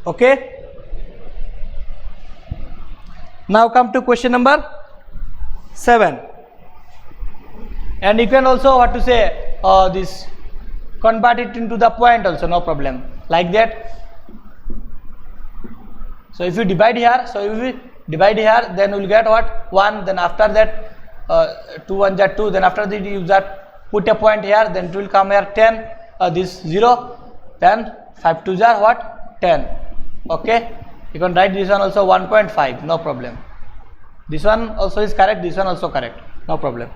S1: Okay, now come to question number 7, and you can also what to say this convert it into the point also, no problem, like that. So if you divide here, then you will get what? 1, then after that 2 1 are 2, then after that you that put a point here, then it will come here 10, this 0, then 5 2 are what? 10. Okay, you can write this one also 1.5, no problem. This one also is correct, this one also correct, no problem.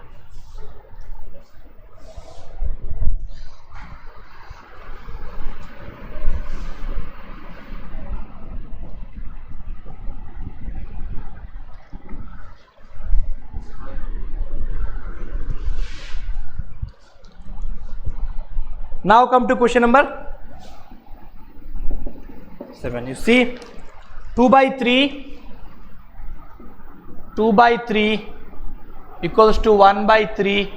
S1: Now come to question number 7. You see, 2 by 3 equals to 1 by 3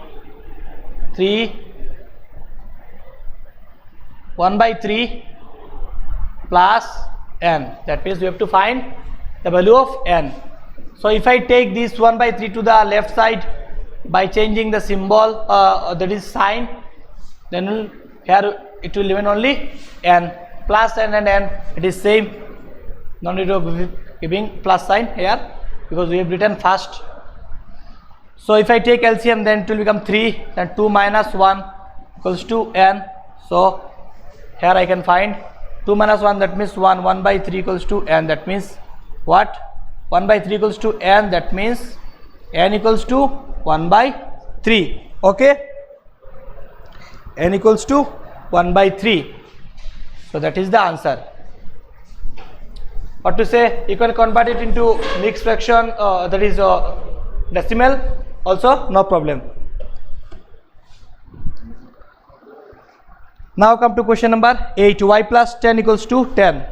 S1: 1 by 3 plus n. That means we have to find the value of n. So if I take this 1 by 3 to the left side by changing the symbol, that is sign, then here it will remain only n. Plus n and n, it is same, no need of giving plus sign here because we have written first. So if I take LCM, then it will become 3, then 2 minus 1 equals to n. So here I can find 2 minus 1, that means 1, 1 by 3 equals to n, that means what? 1 by 3 equals to n, that means n equals to 1 by 3. Okay, n equals to 1 by 3. So that is the answer. What to say, you can convert it into mixed fraction, that is decimal also, no problem. Now come to question number 8, y plus 10 equals to 10.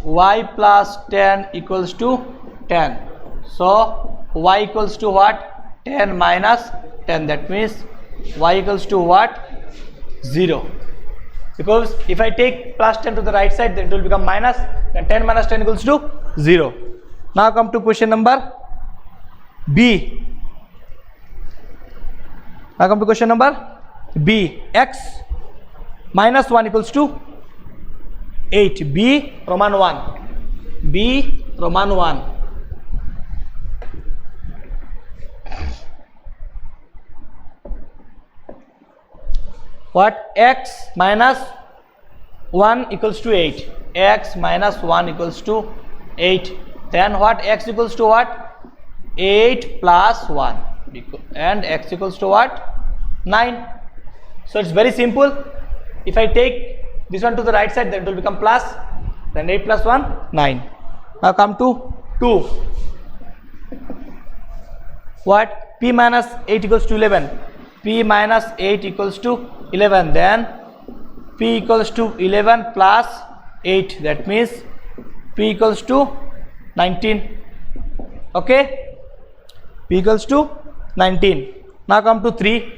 S1: Y plus 10 equals to 10. So y equals to what? 10 minus 10, that means y equals to what? 0. Because if I take plus 10 to the right side, then it will become minus, then 10 minus 10 equals to 0. Now come to question number B. Now come to question number B. X minus 1 equals to 8. B Roman 1. B Roman 1. What? X minus 1 equals to 8. X minus 1 equals to 8. Then what? X equals to what? 8 plus 1. And x equals to what? 9. So it's very simple. If I take this one to the right side, then it will become plus. Then 8 plus 1, 9. Now come to 2. What? P minus 8 equals to 11. P minus 8 equals to 11, then P equals to 11 plus 8, that means P equals to 19. Okay, P equals to 19. Now come to 3.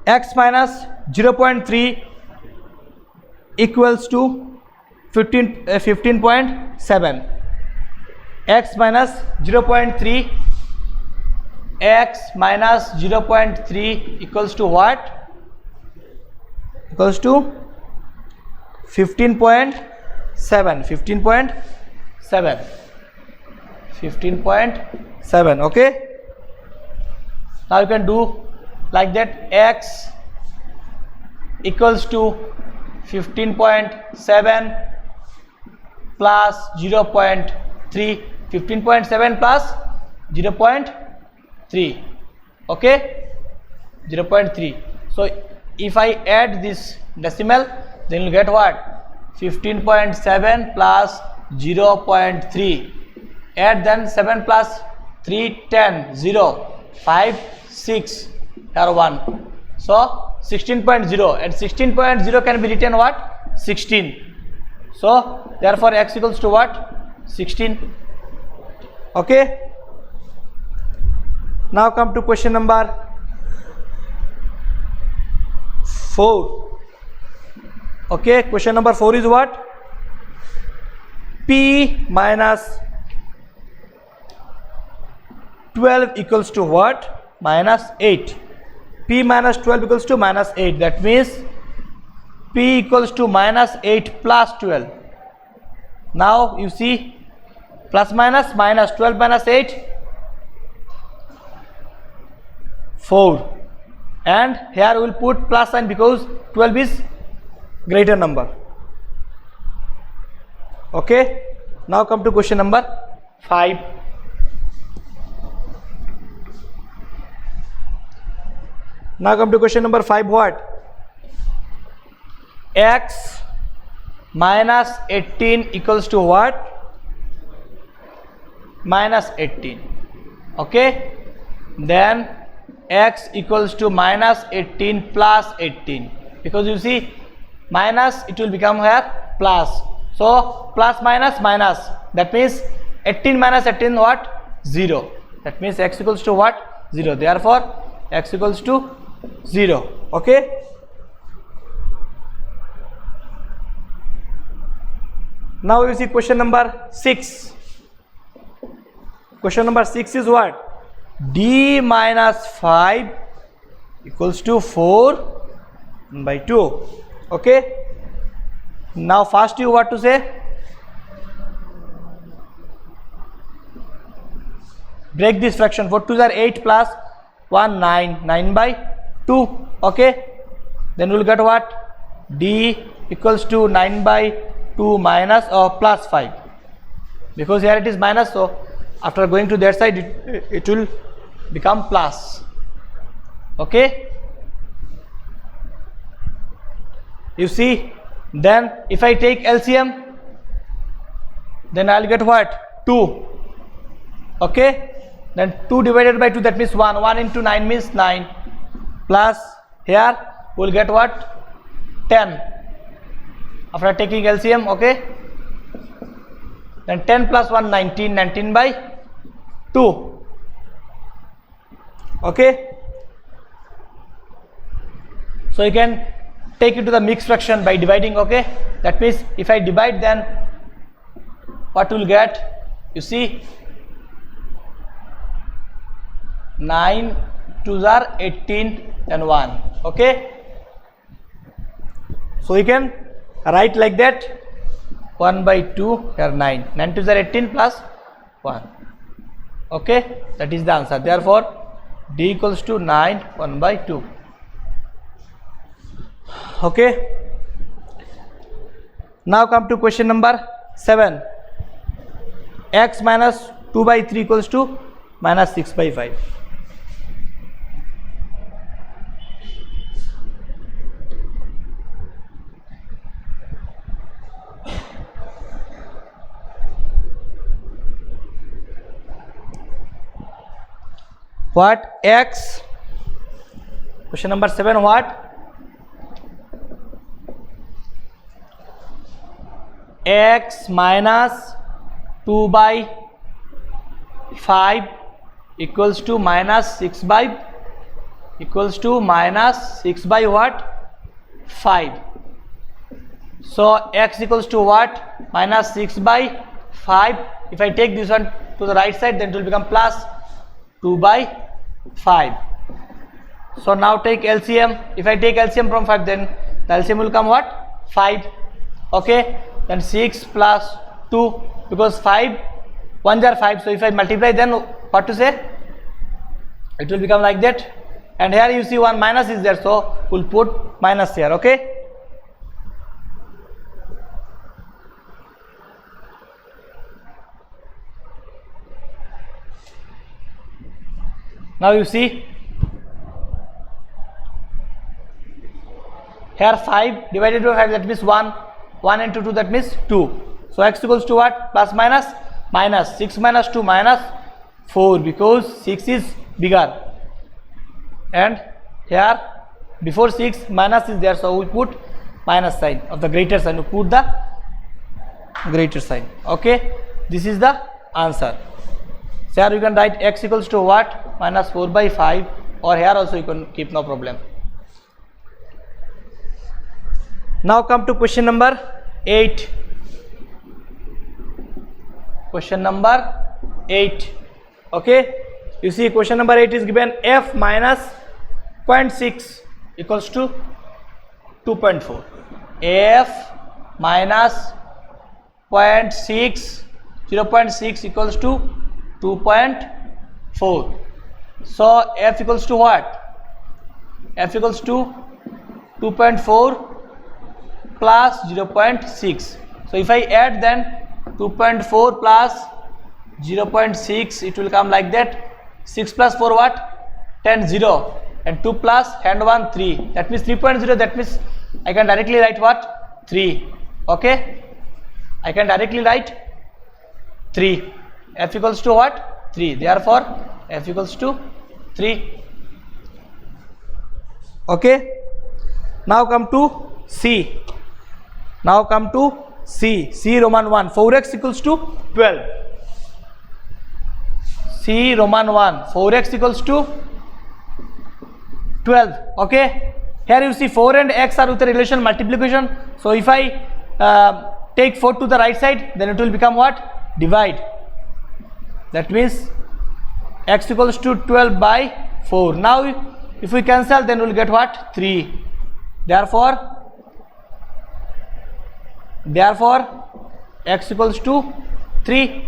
S1: x minus 0.3 equals to 15.7. x minus 0.3, x minus 0.3 equals to what? Equals to 15.7. 15.7. Okay, now you can do like that. X equals to 15.7 plus 0.3. 15.7 plus 0.3. okay, 0.3. so if I add this decimal, then you get what? 15.7 plus 0.3. add then 7 plus 3, 10, 0, 5, 6, here 1, so 16.0, and 16.0 can be written what? 16. so therefore x equals to what? 16. okay, now come to question number 4. okay, question number 4 is what? P minus 12 equals to what? Minus 8. P minus 12 equals to minus 8. That means P equals to minus 8 plus 12. Now you see, plus minus, minus 12 minus 8, 4. And here we will put plus sign because 12 is greater number. okay, now come to question number 5. Now come to question number 5. what? X minus 18 equals to what? Minus 18. okay, then x equals to minus 18 plus 18, because you see minus, it will become here plus, so plus minus minus, that means 18 minus 18 what? 0. that means x equals to what? 0. therefore x equals to 0. okay, now you see question number 6. question number 6 is what? D minus 5 equals to 4 by 2. okay, now first you what to say? break this fraction. 4 2s are 8 plus 1 9, 9 by 2. okay, then we will get what? D equals to 9 by 2 minus or plus 5, because here it is minus, so after going to that side it will become plus. okay, you see, then if I take LCM, then I'll get what? 2. okay, then 2 divided by 2, that means 1. 1 into 9 means 9, plus here we'll get what? 10 after taking LCM. okay, then 10 plus 1 19, 19 by 2. okay, so you can take it to the mixed fraction by dividing. okay, that means if I divide, then what will get? You see, 9 2s are 18 and 1. okay, so you can write like that, 1 by 2 here 9, 9 2s are 18 plus 1. okay, that is the answer. therefore D equals to 9 1 by 2. okay, now come to question number 7. X minus 2 by 3 equals to minus 6 by 5. what? X, question number 7, what? X minus 2 by 5 equals to minus 6 by equals to minus 6 by what? 5. So x equals to what? Minus 6 by 5. If I take this one to the right side, then it will become plus 2 by 5. So now take LCM. If I take LCM from 5, then the LCM will come what? 5. Okay, then 6 plus 2, because 5 1s are 5, so if I multiply, then what to say? It will become like that. And here you see one minus is there, so we'll put minus here. Okay, now you see here 5 divided by 5, that means 1 into 2, that means 2. So x equals to what? Plus minus? Minus 6 minus 2 minus 4, because 6 is bigger, and here before 6 minus is there, so we put minus sign of the greater sign, we put the greater sign. Okay, this is the answer. So here you can write x equals to what? Minus 4 by 5, or here also you can keep, no problem. Now come to question number 8. Question number 8. Okay, you see question number 8 is given f minus 0.6 equals to 2.4. f minus 0.6 equals to 2.4. So f equals to what? F equals to 2.4 plus 0.6. So if I add, then 2.4 plus 0.6, it will come like that. 6 plus 4 what? 10, 0, and 2 plus and 1, 3, that means 3.0. That means I can directly write what? 3. Okay, I can directly write 3. F equals to what? 3. Therefore f equals to 3. Okay, now come to C. Now come to C. C Roman 1. 4x equals to 12. C Roman 1. 4x equals to 12. Okay, here you see 4 and x are with a relation multiplication. So if I take 4 to the right side, then it will become what? Divide. That means x equals to 12 by 4. Now if we cancel, then we will get what? 3. Therefore x equals to 3.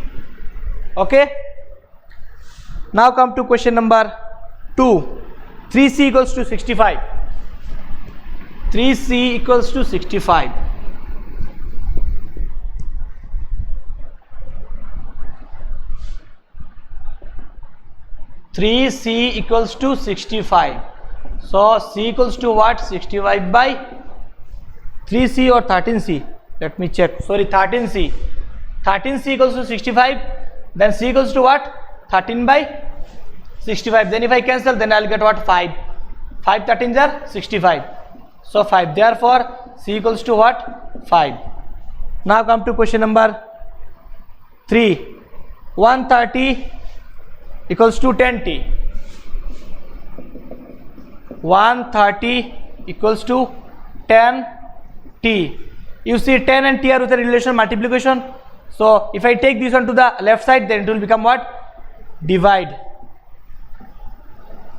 S1: Okay, now come to question number 2. 3c equals to 65. 3c equals to 65. 3c equals to 65. So c equals to what? 65 by 3c or 13c. Let me check. Sorry, 13c. 13c equals to 65. Then c equals to what? 13 by 65. Then if I cancel, then I will get what? 5. 5 13s are 65. So 5. Therefore c equals to what? 5. Now come to question number 3. 130 equals to 10t. 130 equals to 10t. You see 10 and t are with a relation multiplication. So if I take this one to the left side, then it will become what? Divide.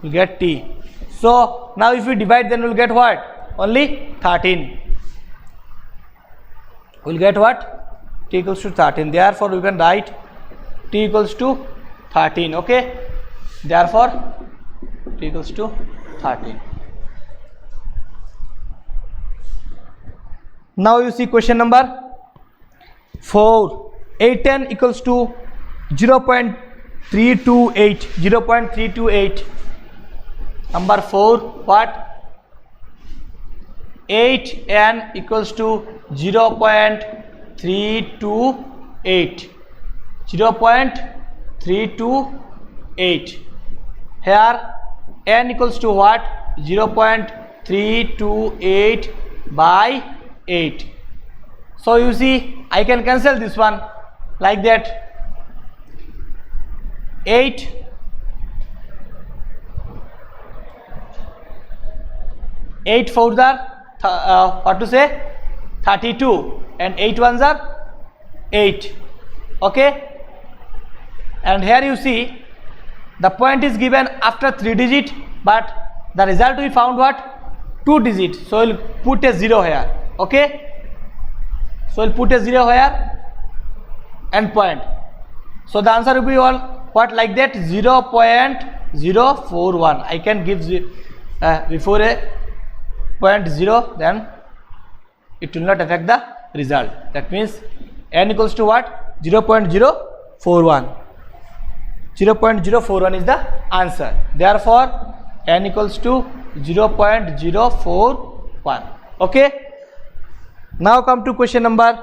S1: You get t. So now if we divide, then we will get what? Only 13. We will get what? T equals to 13. Therefore we can write t equals to 13. Okay, therefore t equals to 13. Now you see question number 4. 810 equals to 0.328. 0.328. Number 4, what? 8n equals to 0.328. 0.328. Here n equals to what? 0.328 by 8. So you see I can cancel this one like that. 8 8 4s are what to say 32 and 8 1s are 8. Okay, and here you see the point is given after 3 digit, but the result we found what 2 digit, so we'll put a 0 here. Okay, so we'll put a 0 here and point, so the answer will be all what like that 0.041. I can give before a 0.0, then it will not affect the result. That means n equals to what 0.041. 0.041 is the answer. Therefore n equals to 0.041. Okay, now come to question number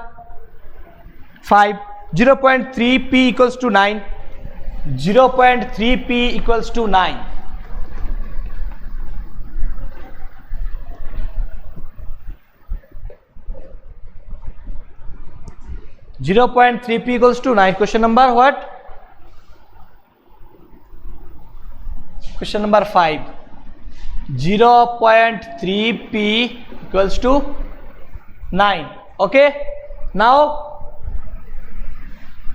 S1: 5. 0.3p equals to 9. 0.3p equals to 9. 0.3p equals to 9. Question number what? Question number 5. 0.3p equals to 9. Okay, now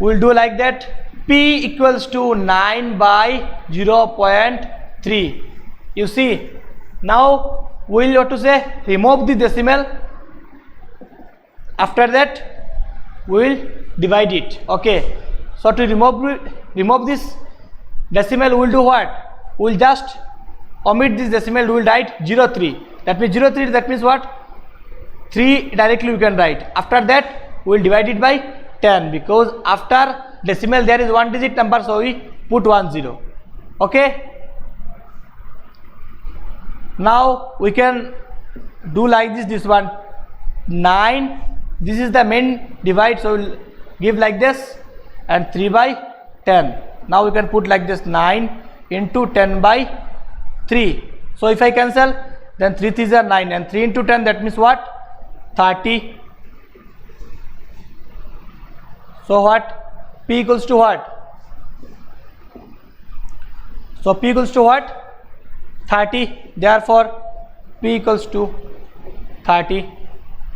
S1: we will do like that. P equals to 9 by 0.3. You see, now we will what to say remove the decimal. After that we will divide it. Okay, so to remove this decimal, we will do what? We will just omit this decimal. We will write 03. That means 03, that means what 3 directly we can write. After that we will divide it by 10, because after decimal there is 1 digit number, so we put 10. Okay, now we can do like this one 9. This is the main divide, so we'll give like this, and 3 by 10. Now we can put like this 9 into 10 by 3. So if I cancel, then 3 3s are 9, and 3 into 10, that means what 30. So what p equals to what? So p equals to what 30. Therefore p equals to 30.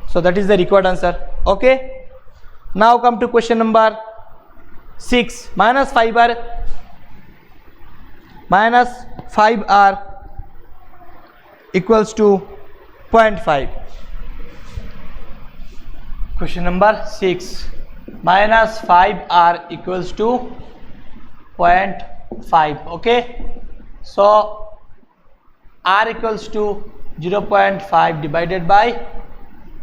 S1: So that is the required answer. Okay, now come to question number 6. Minus 5r equals to 0.5. Question number 6. Minus 5r equals to 0.5. Okay, so r equals to 0.5 divided by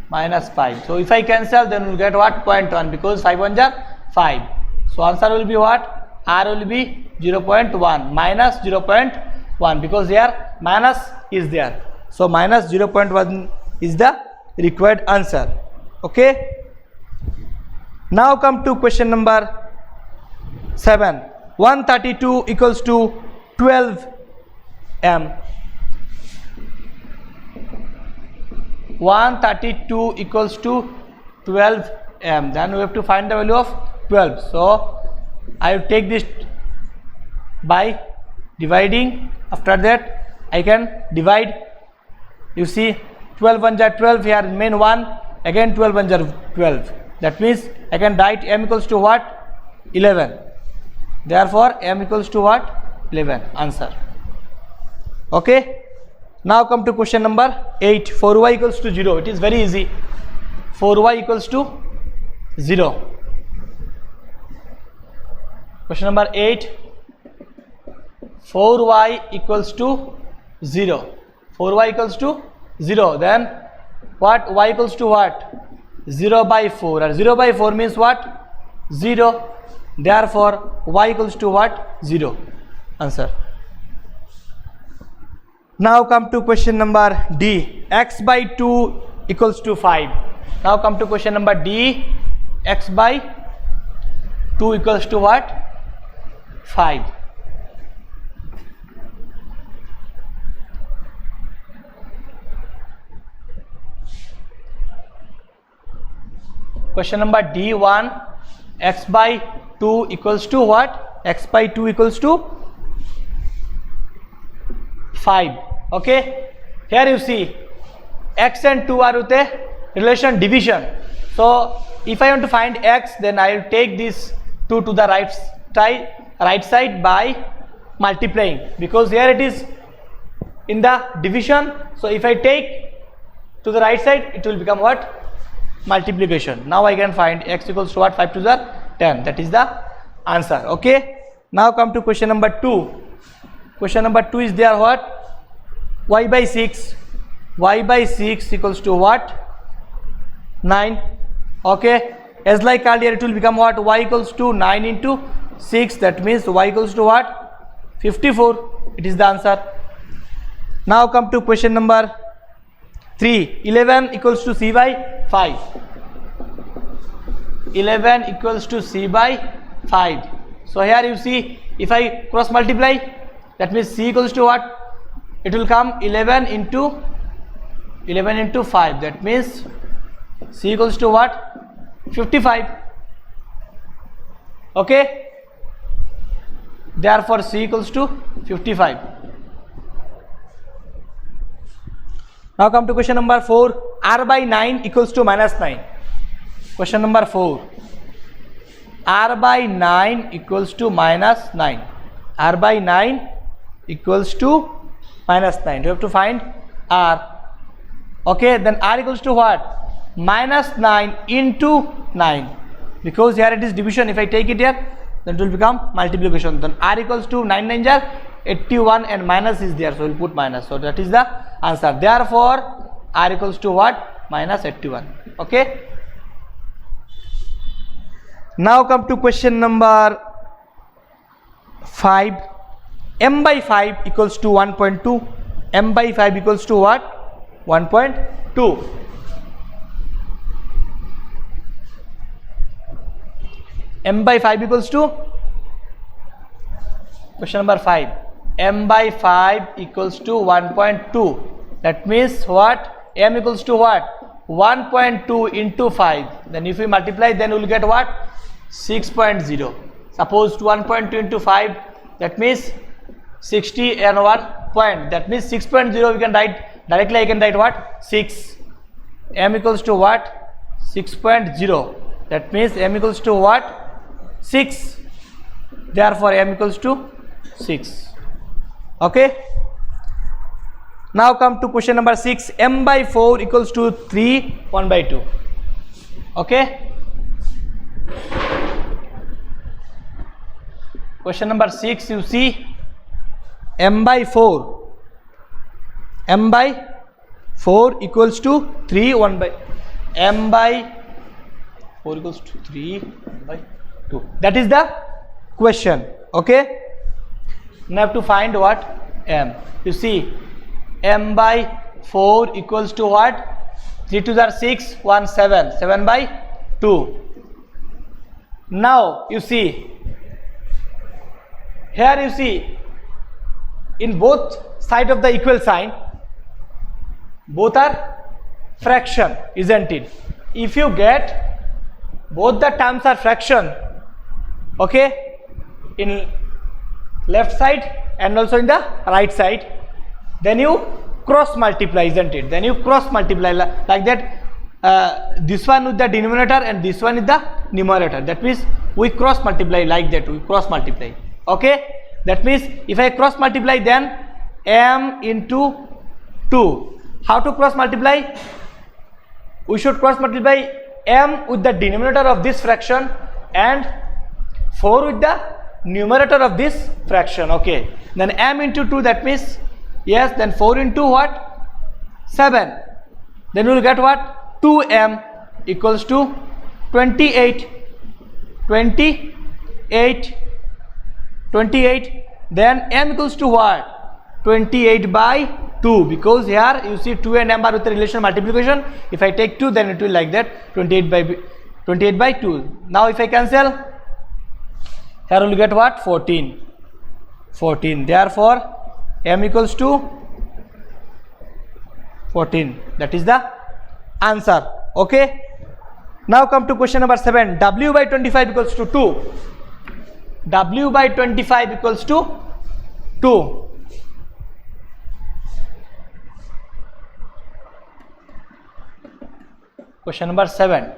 S1: minus 5. So if I cancel, then we'll get what 0.1, because 5 1s are 5. So answer will be what? R will be 0.1 minus 0.1, because here minus is there. So minus 0.1 is the required answer. Okay, now come to question number 7. 132 equals to 12 m. 132 equals to 12 m. Then we have to find the value of 12. So I will take this by dividing. After that I can divide. You see, 12 1s are 12. Here remain 1. Again 12 1s are 12. That means I can write m equals to what 11. Therefore m equals to what 11. Answer. Okay, now come to question number 8. 4y equals to 0. It is very easy. 4y equals to 0. Question number 8. 4y equals to 0. 4y equals to 0. Then what? Y equals to what? 0 by 4. Or 0 by 4 means what? 0. Therefore y equals to what? 0. Answer. Now come to question number D. X by 2 equals to 5. Now come to question number D. X by 2 equals to what? 5. Question number D1. X by 2 equals to what? X by 2 equals to 5. Okay, here you see x and 2 are with a relation division. So if I want to find x, then I will take this 2 to the right side by multiplying, because here it is in the division. So if I take to the right side, it will become what? Multiplication. Now I can find x equals to what? 5 to the 10. That is the answer. Okay. Now come to question number 2. Question number 2 is there what? Y by 6. Y by 6 equals to what? 9. Okay. As like earlier, it will become what? Y equals to 9 into 6. That means y equals to what? 54. It is the answer. Now come to question number 3. 11 equals to c by 5. 11 equals to c by 5. So here you see, if I cross multiply, that means c equals to what? It will come 11 into 5. That means c equals to what? 55. Okay. Therefore c equals to 55. Now come to question number 4. R by 9 equals to minus 9. Question number 4. R by 9 equals to minus 9. R by 9 equals to minus 9. You have to find R. Okay, then R equals to what? Minus 9 into 9. Because here it is division. If I take it here, then it will become multiplication. Then R equals to 9 9 are 81 and minus is there. So we will put minus. So that is the answer. Therefore, R equals to what? Minus 81. Okay. Now come to question number 5. M by 5 equals to 1.2. M by 5 equals to what? 1.2. M by 5 equals to, question number 5. M by 5 equals to 1.2. That means what? M equals to what? 1.2 into 5. Then if we multiply, then we will get what? 6.0. Suppose 1.2 into 5, that means 60 and 1 point. That means 6.0 we can write directly. I can write what? 6. M equals to what? 6.0. That means M equals to what? 6. Therefore M equals to 6. Okay. Now come to question number 6. M by 4 equals to 3 1 by 2. Okay. Question number 6, you see, M by 4. M by 4 equals to 3 1 by. M by 4 equals to 3 1 by 2. That is the question. Okay. Now have to find what? M. You see, M by 4 equals to what? 3 2 are 6, 1 7. 7 by 2. Now you see, here you see, in both sides of the equal sign, both are fraction, isn't it? If you get both the terms are fraction, okay, in left side and also in the right side, then you cross multiply, isn't it? Then you cross multiply like that. This one with the denominator and this one is the numerator. That means we cross multiply like that. We cross multiply. Okay. That means if I cross multiply, then M into 2. How to cross multiply? We should cross multiply M with the denominator of this fraction and 4 with the numerator of this fraction. Okay. Then M into 2, that means, yes, then 4 into what? 7. Then we will get what? 2M equals to 28. 28. Then M equals to what? 28 by 2, because here you see 2 and M are with the relation multiplication. If I take 2, then it will like that, 28 by 2. Now if I cancel, here we will get what? 14. Therefore M equals to 14. That is the answer. Okay. Now come to question number 7. W by 25 equals to 2. W by 25 equals to 2. Question number 7.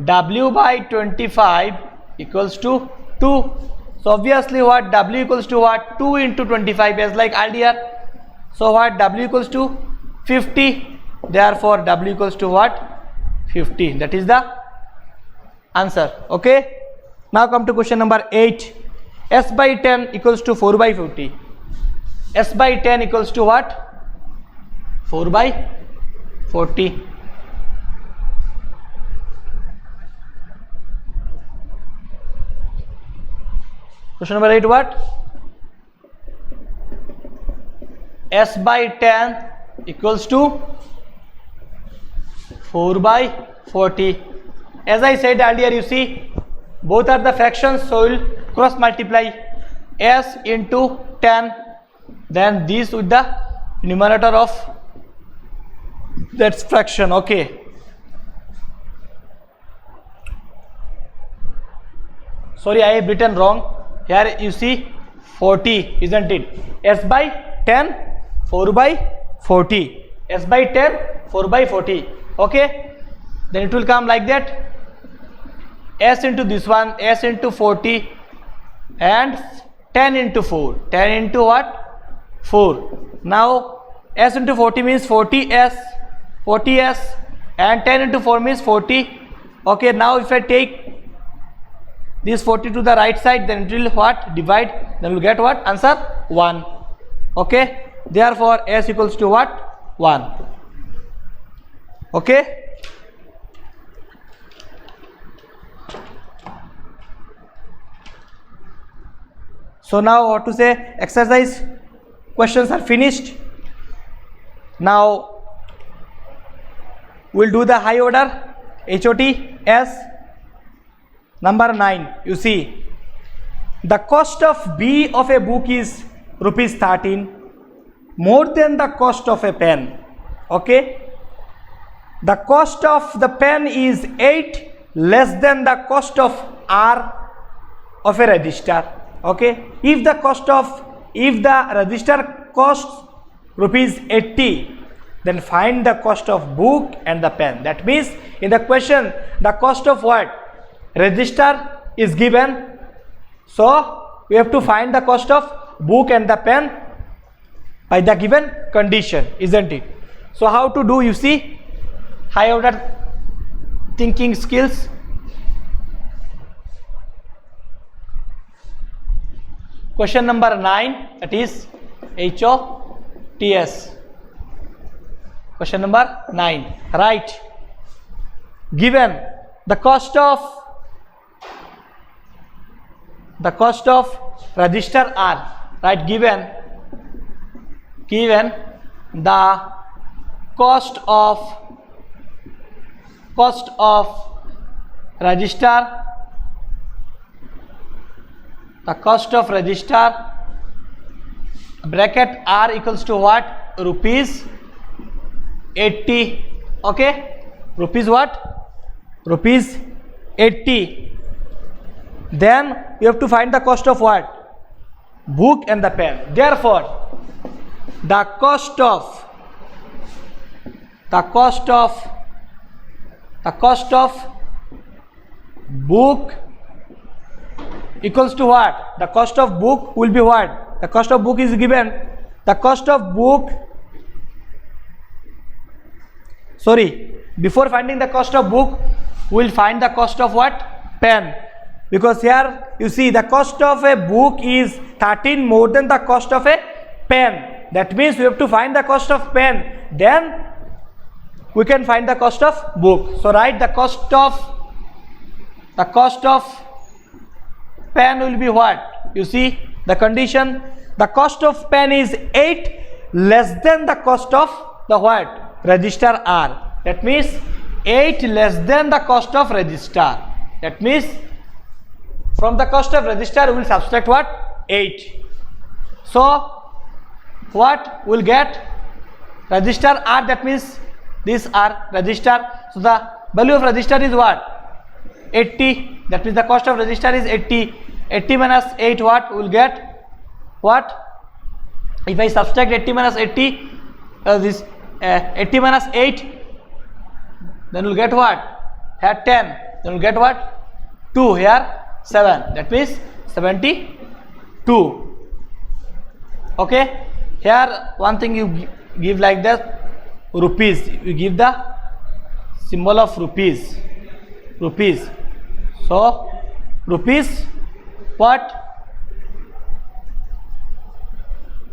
S1: W by 25 equals to 2. So obviously what W equals to what? 2 into 25 as like earlier. So what? W equals to 50. Therefore W equals to what? 50. That is the answer. Okay. Now come to question number 8. S by 10 equals to 4 by 50. S by 10 equals to what? 4 by 40. Question number 8 what? S by 10 equals to 4 by 40. As I said earlier, you see both are the fractions, so we'll cross multiply S into 10, then this with the numerator of that fraction. Okay. Sorry, I have written wrong. Here you see 40, isn't it? S by 10, 4 by 40. S by 10, 4 by 40. Okay. Then it will come like that. S into this one, S into 40 and 10 into 4. 10 into what? 4. Now S into 40 means 40S and 10 into 4 means 40. Okay, now if I take this 40 to the right side, then it will what? Divide, then we'll get what? Answer 1. Okay, therefore S equals to what? 1. Okay. So now what to say, exercise questions are finished. Now we'll do the high order HOT S. Number 9, you see the cost of B of a book is rupees 13, more than the cost of a pen. Okay, the cost of the pen is 8 less than the cost of R of a register. Okay, if the register costs rupees 80, then find the cost of book and the pen. That means in the question the cost of what? Register is given, so we have to find the cost of book and the pen by the given condition, isn't it? So how to do, you see, high order thinking skills. Question number 9, that is HOTS. Question number 9. Write, given the cost of register R. Right, given the cost of register, the cost of register bracket R equals to what? Rupees 80. Okay, rupees what? Rupees 80. Then you have to find the cost of what? Book and the pen. Therefore the cost of book equals to what? The cost of book will be what? The cost of book is given. The cost of book, sorry, before finding the cost of book, we will find the cost of what? Pen. Because here you see the cost of a book is 13 more than the cost of a pen. That means we have to find the cost of pen, then we can find the cost of book. So write the cost of pen will be what? You see the condition, the cost of pen is 8 less than the cost of the what? Register R. That means 8 less than the cost of register. That means from the cost of register we will subtract what? 8. So what will get? Register R, that means this R register. So the value of register is what? 80. That means the cost of register is 80. 80 minus 8, what will get? What? If I subtract 80 minus 80, 80 minus 8, then we'll get what? here 10, then you get what? 2, here 7, that means 72. Okay, here one thing you give like that, rupees, you give the symbol of rupees, so rupees what?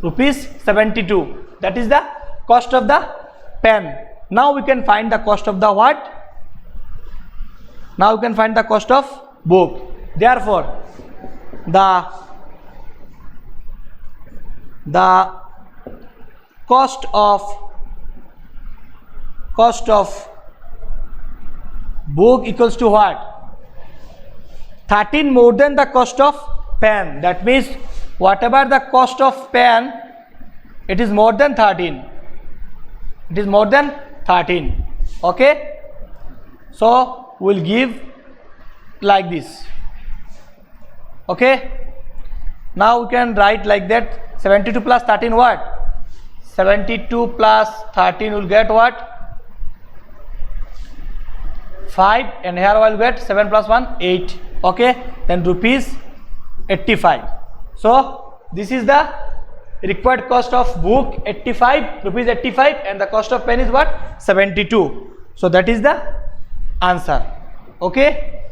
S1: Rupees 72, that is the cost of the pen. Now we can find the cost of the what? Now we can find the cost of book. Therefore the cost of book equals to what? 13 more than the cost of pen. That means whatever the cost of pen, it is more than 13. It is more than 13. Okay, so we'll give like this. Okay, now we can write like that. 72 plus 13 what? 72 plus 13 will get what? 5, and here I will get 7 plus 1, 8. Okay, then rupees 85. So this is the required cost of book, 85, rupees 85, and the cost of pen is what? 72. So that is the answer. Okay,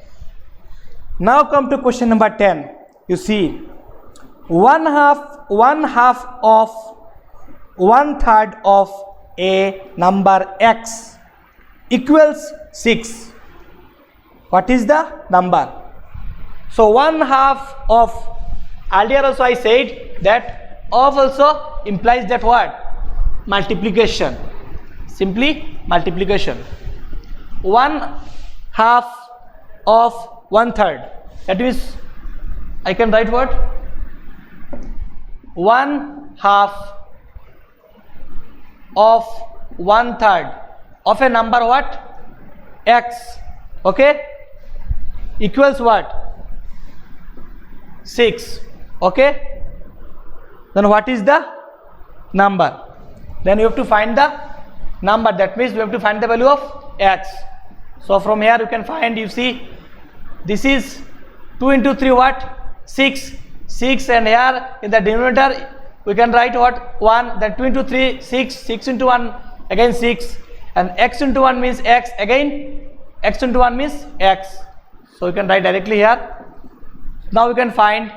S1: now come to question number 10. You see, one half of 1/3 of a number x equals 6. What is the number? So 1/2 of, earlier also I said that of also implies that what? Multiplication, simply multiplication. 1/2 of 1/3, that means I can write what? 1/2 of 1/3 of a number what? X. Okay, equals what? 6. Okay, then what is the number? Then you have to find the number. That means we have to find the value of x. So from here you can find, you see, this is 2 into 3 what? 6, and here in the denominator we can write what? 1, then 2 into 3, 6 into 1 again 6, and x into 1 means x, again x into 1 means x. So you can write directly here. Now we can find,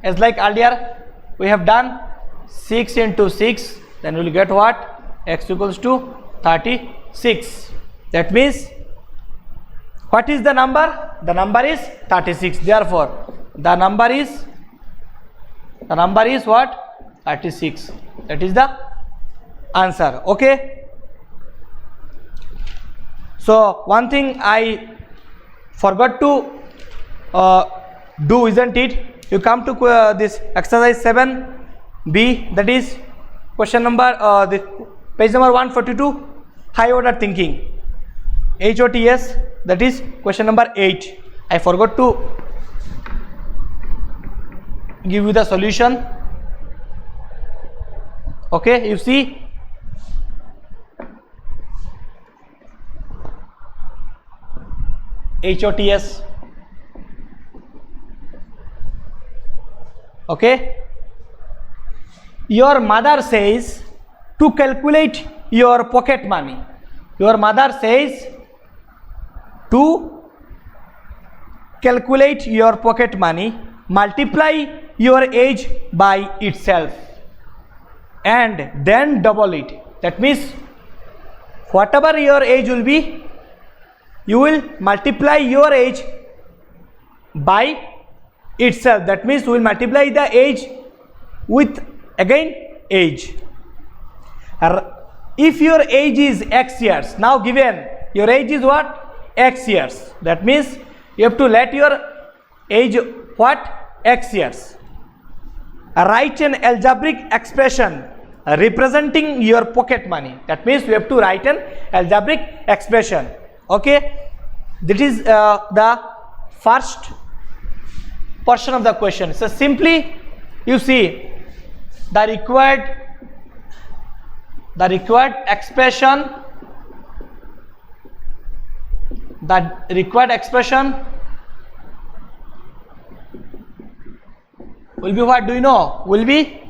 S1: as like earlier we have done, 6 into 6, then we will get what? X equals to 36. That means what is the number? The number is 36. Therefore the number is what? 36. That is the answer. Okay, so one thing I forgot to do, isn't it? You come to this exercise 7b, that is question number page number 142, high order thinking, HOTS, that is question number 8. I forgot to give you the solution. Okay, you see, HOTS. Okay, your mother says to calculate your pocket money. Your mother says to calculate your pocket money, multiply your age by itself and then double it. That means whatever your age will be, you will multiply your age by itself. That means we will multiply the age with again age. If your age is x years, now given your age is what? X years. That means you have to let your age what? X years. Write an algebraic expression representing your pocket money. That means we have to write an algebraic expression. Okay, that is the first portion of the question. So simply you see the required expression, the required expression will be what? Do you know? Will be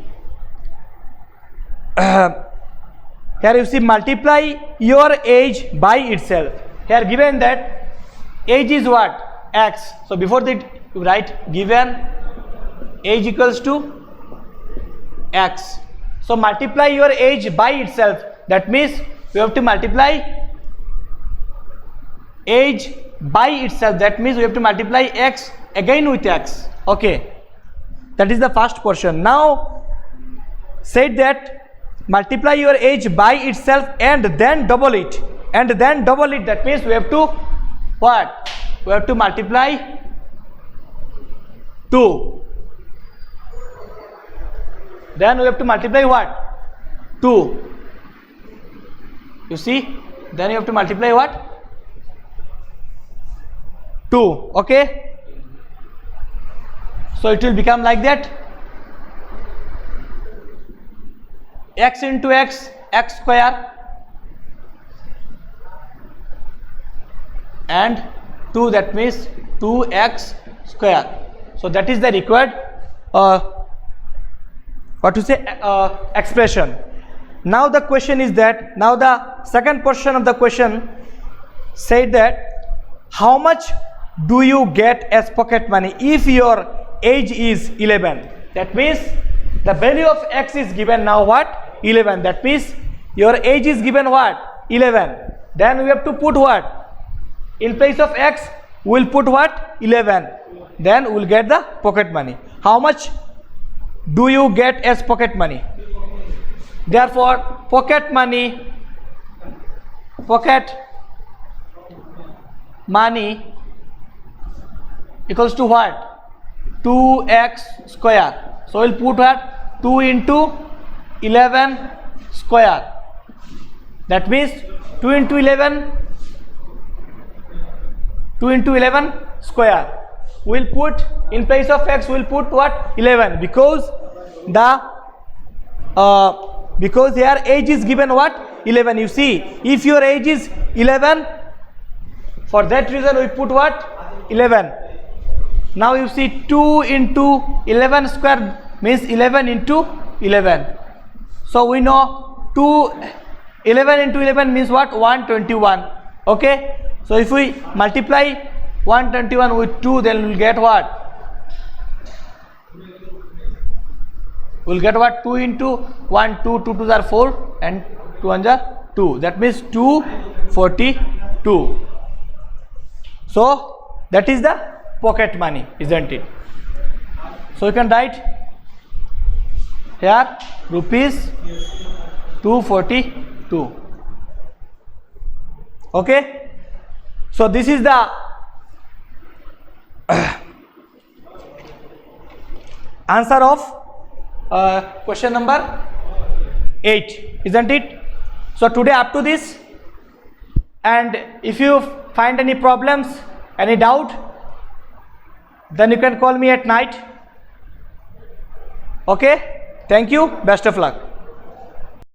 S1: here you see, multiply your age by itself. Here given that age is what? X. So before that you write given age equals to X. So multiply your age by itself. That means we have to multiply age by itself. That means we have to multiply X again with X. Okay. That is the first portion. Now said that multiply your age by itself and then double it. And then double it. That means we have to what? We have to multiply 2. Then we have to multiply what? 2. You see? Then you have to multiply what? 2. Okay? So it will become like that. X into X, X square, and 2, that means 2x square. So that is the required expression. Now the question is that, now the second portion of the question said that how much do you get as pocket money if your age is 11? That means the value of X is given now what? 11. That means your age is given what? 11. Then we have to put what? In place of X we will put what? 11. Then we will get the pocket money. How much do you get as pocket money? Therefore pocket money equals to what? 2x square. So we will put what? 2 into 11 square. That means 2 into 11 square. We will put in place of X, we will put what? 11, because because here age is given what? 11. You see, if your age is 11, for that reason we put what? 11. Now you see 2 into 11 square means 11 into 11. So we know 11 into 11 means what? 121. Okay. So if we multiply 121 with 2, then we will get what? We will get what? 2 into 1, 2, 2 2s are 4 and 2 1s are 2. That means 242. So that is the pocket money, isn't it? So you can write here rupees 242. Okay. So this is the answer of question number 8, isn't it? So today up to this, and if you find any problems, any doubt, then you can call me at night. Okay. Thank you. Best of luck.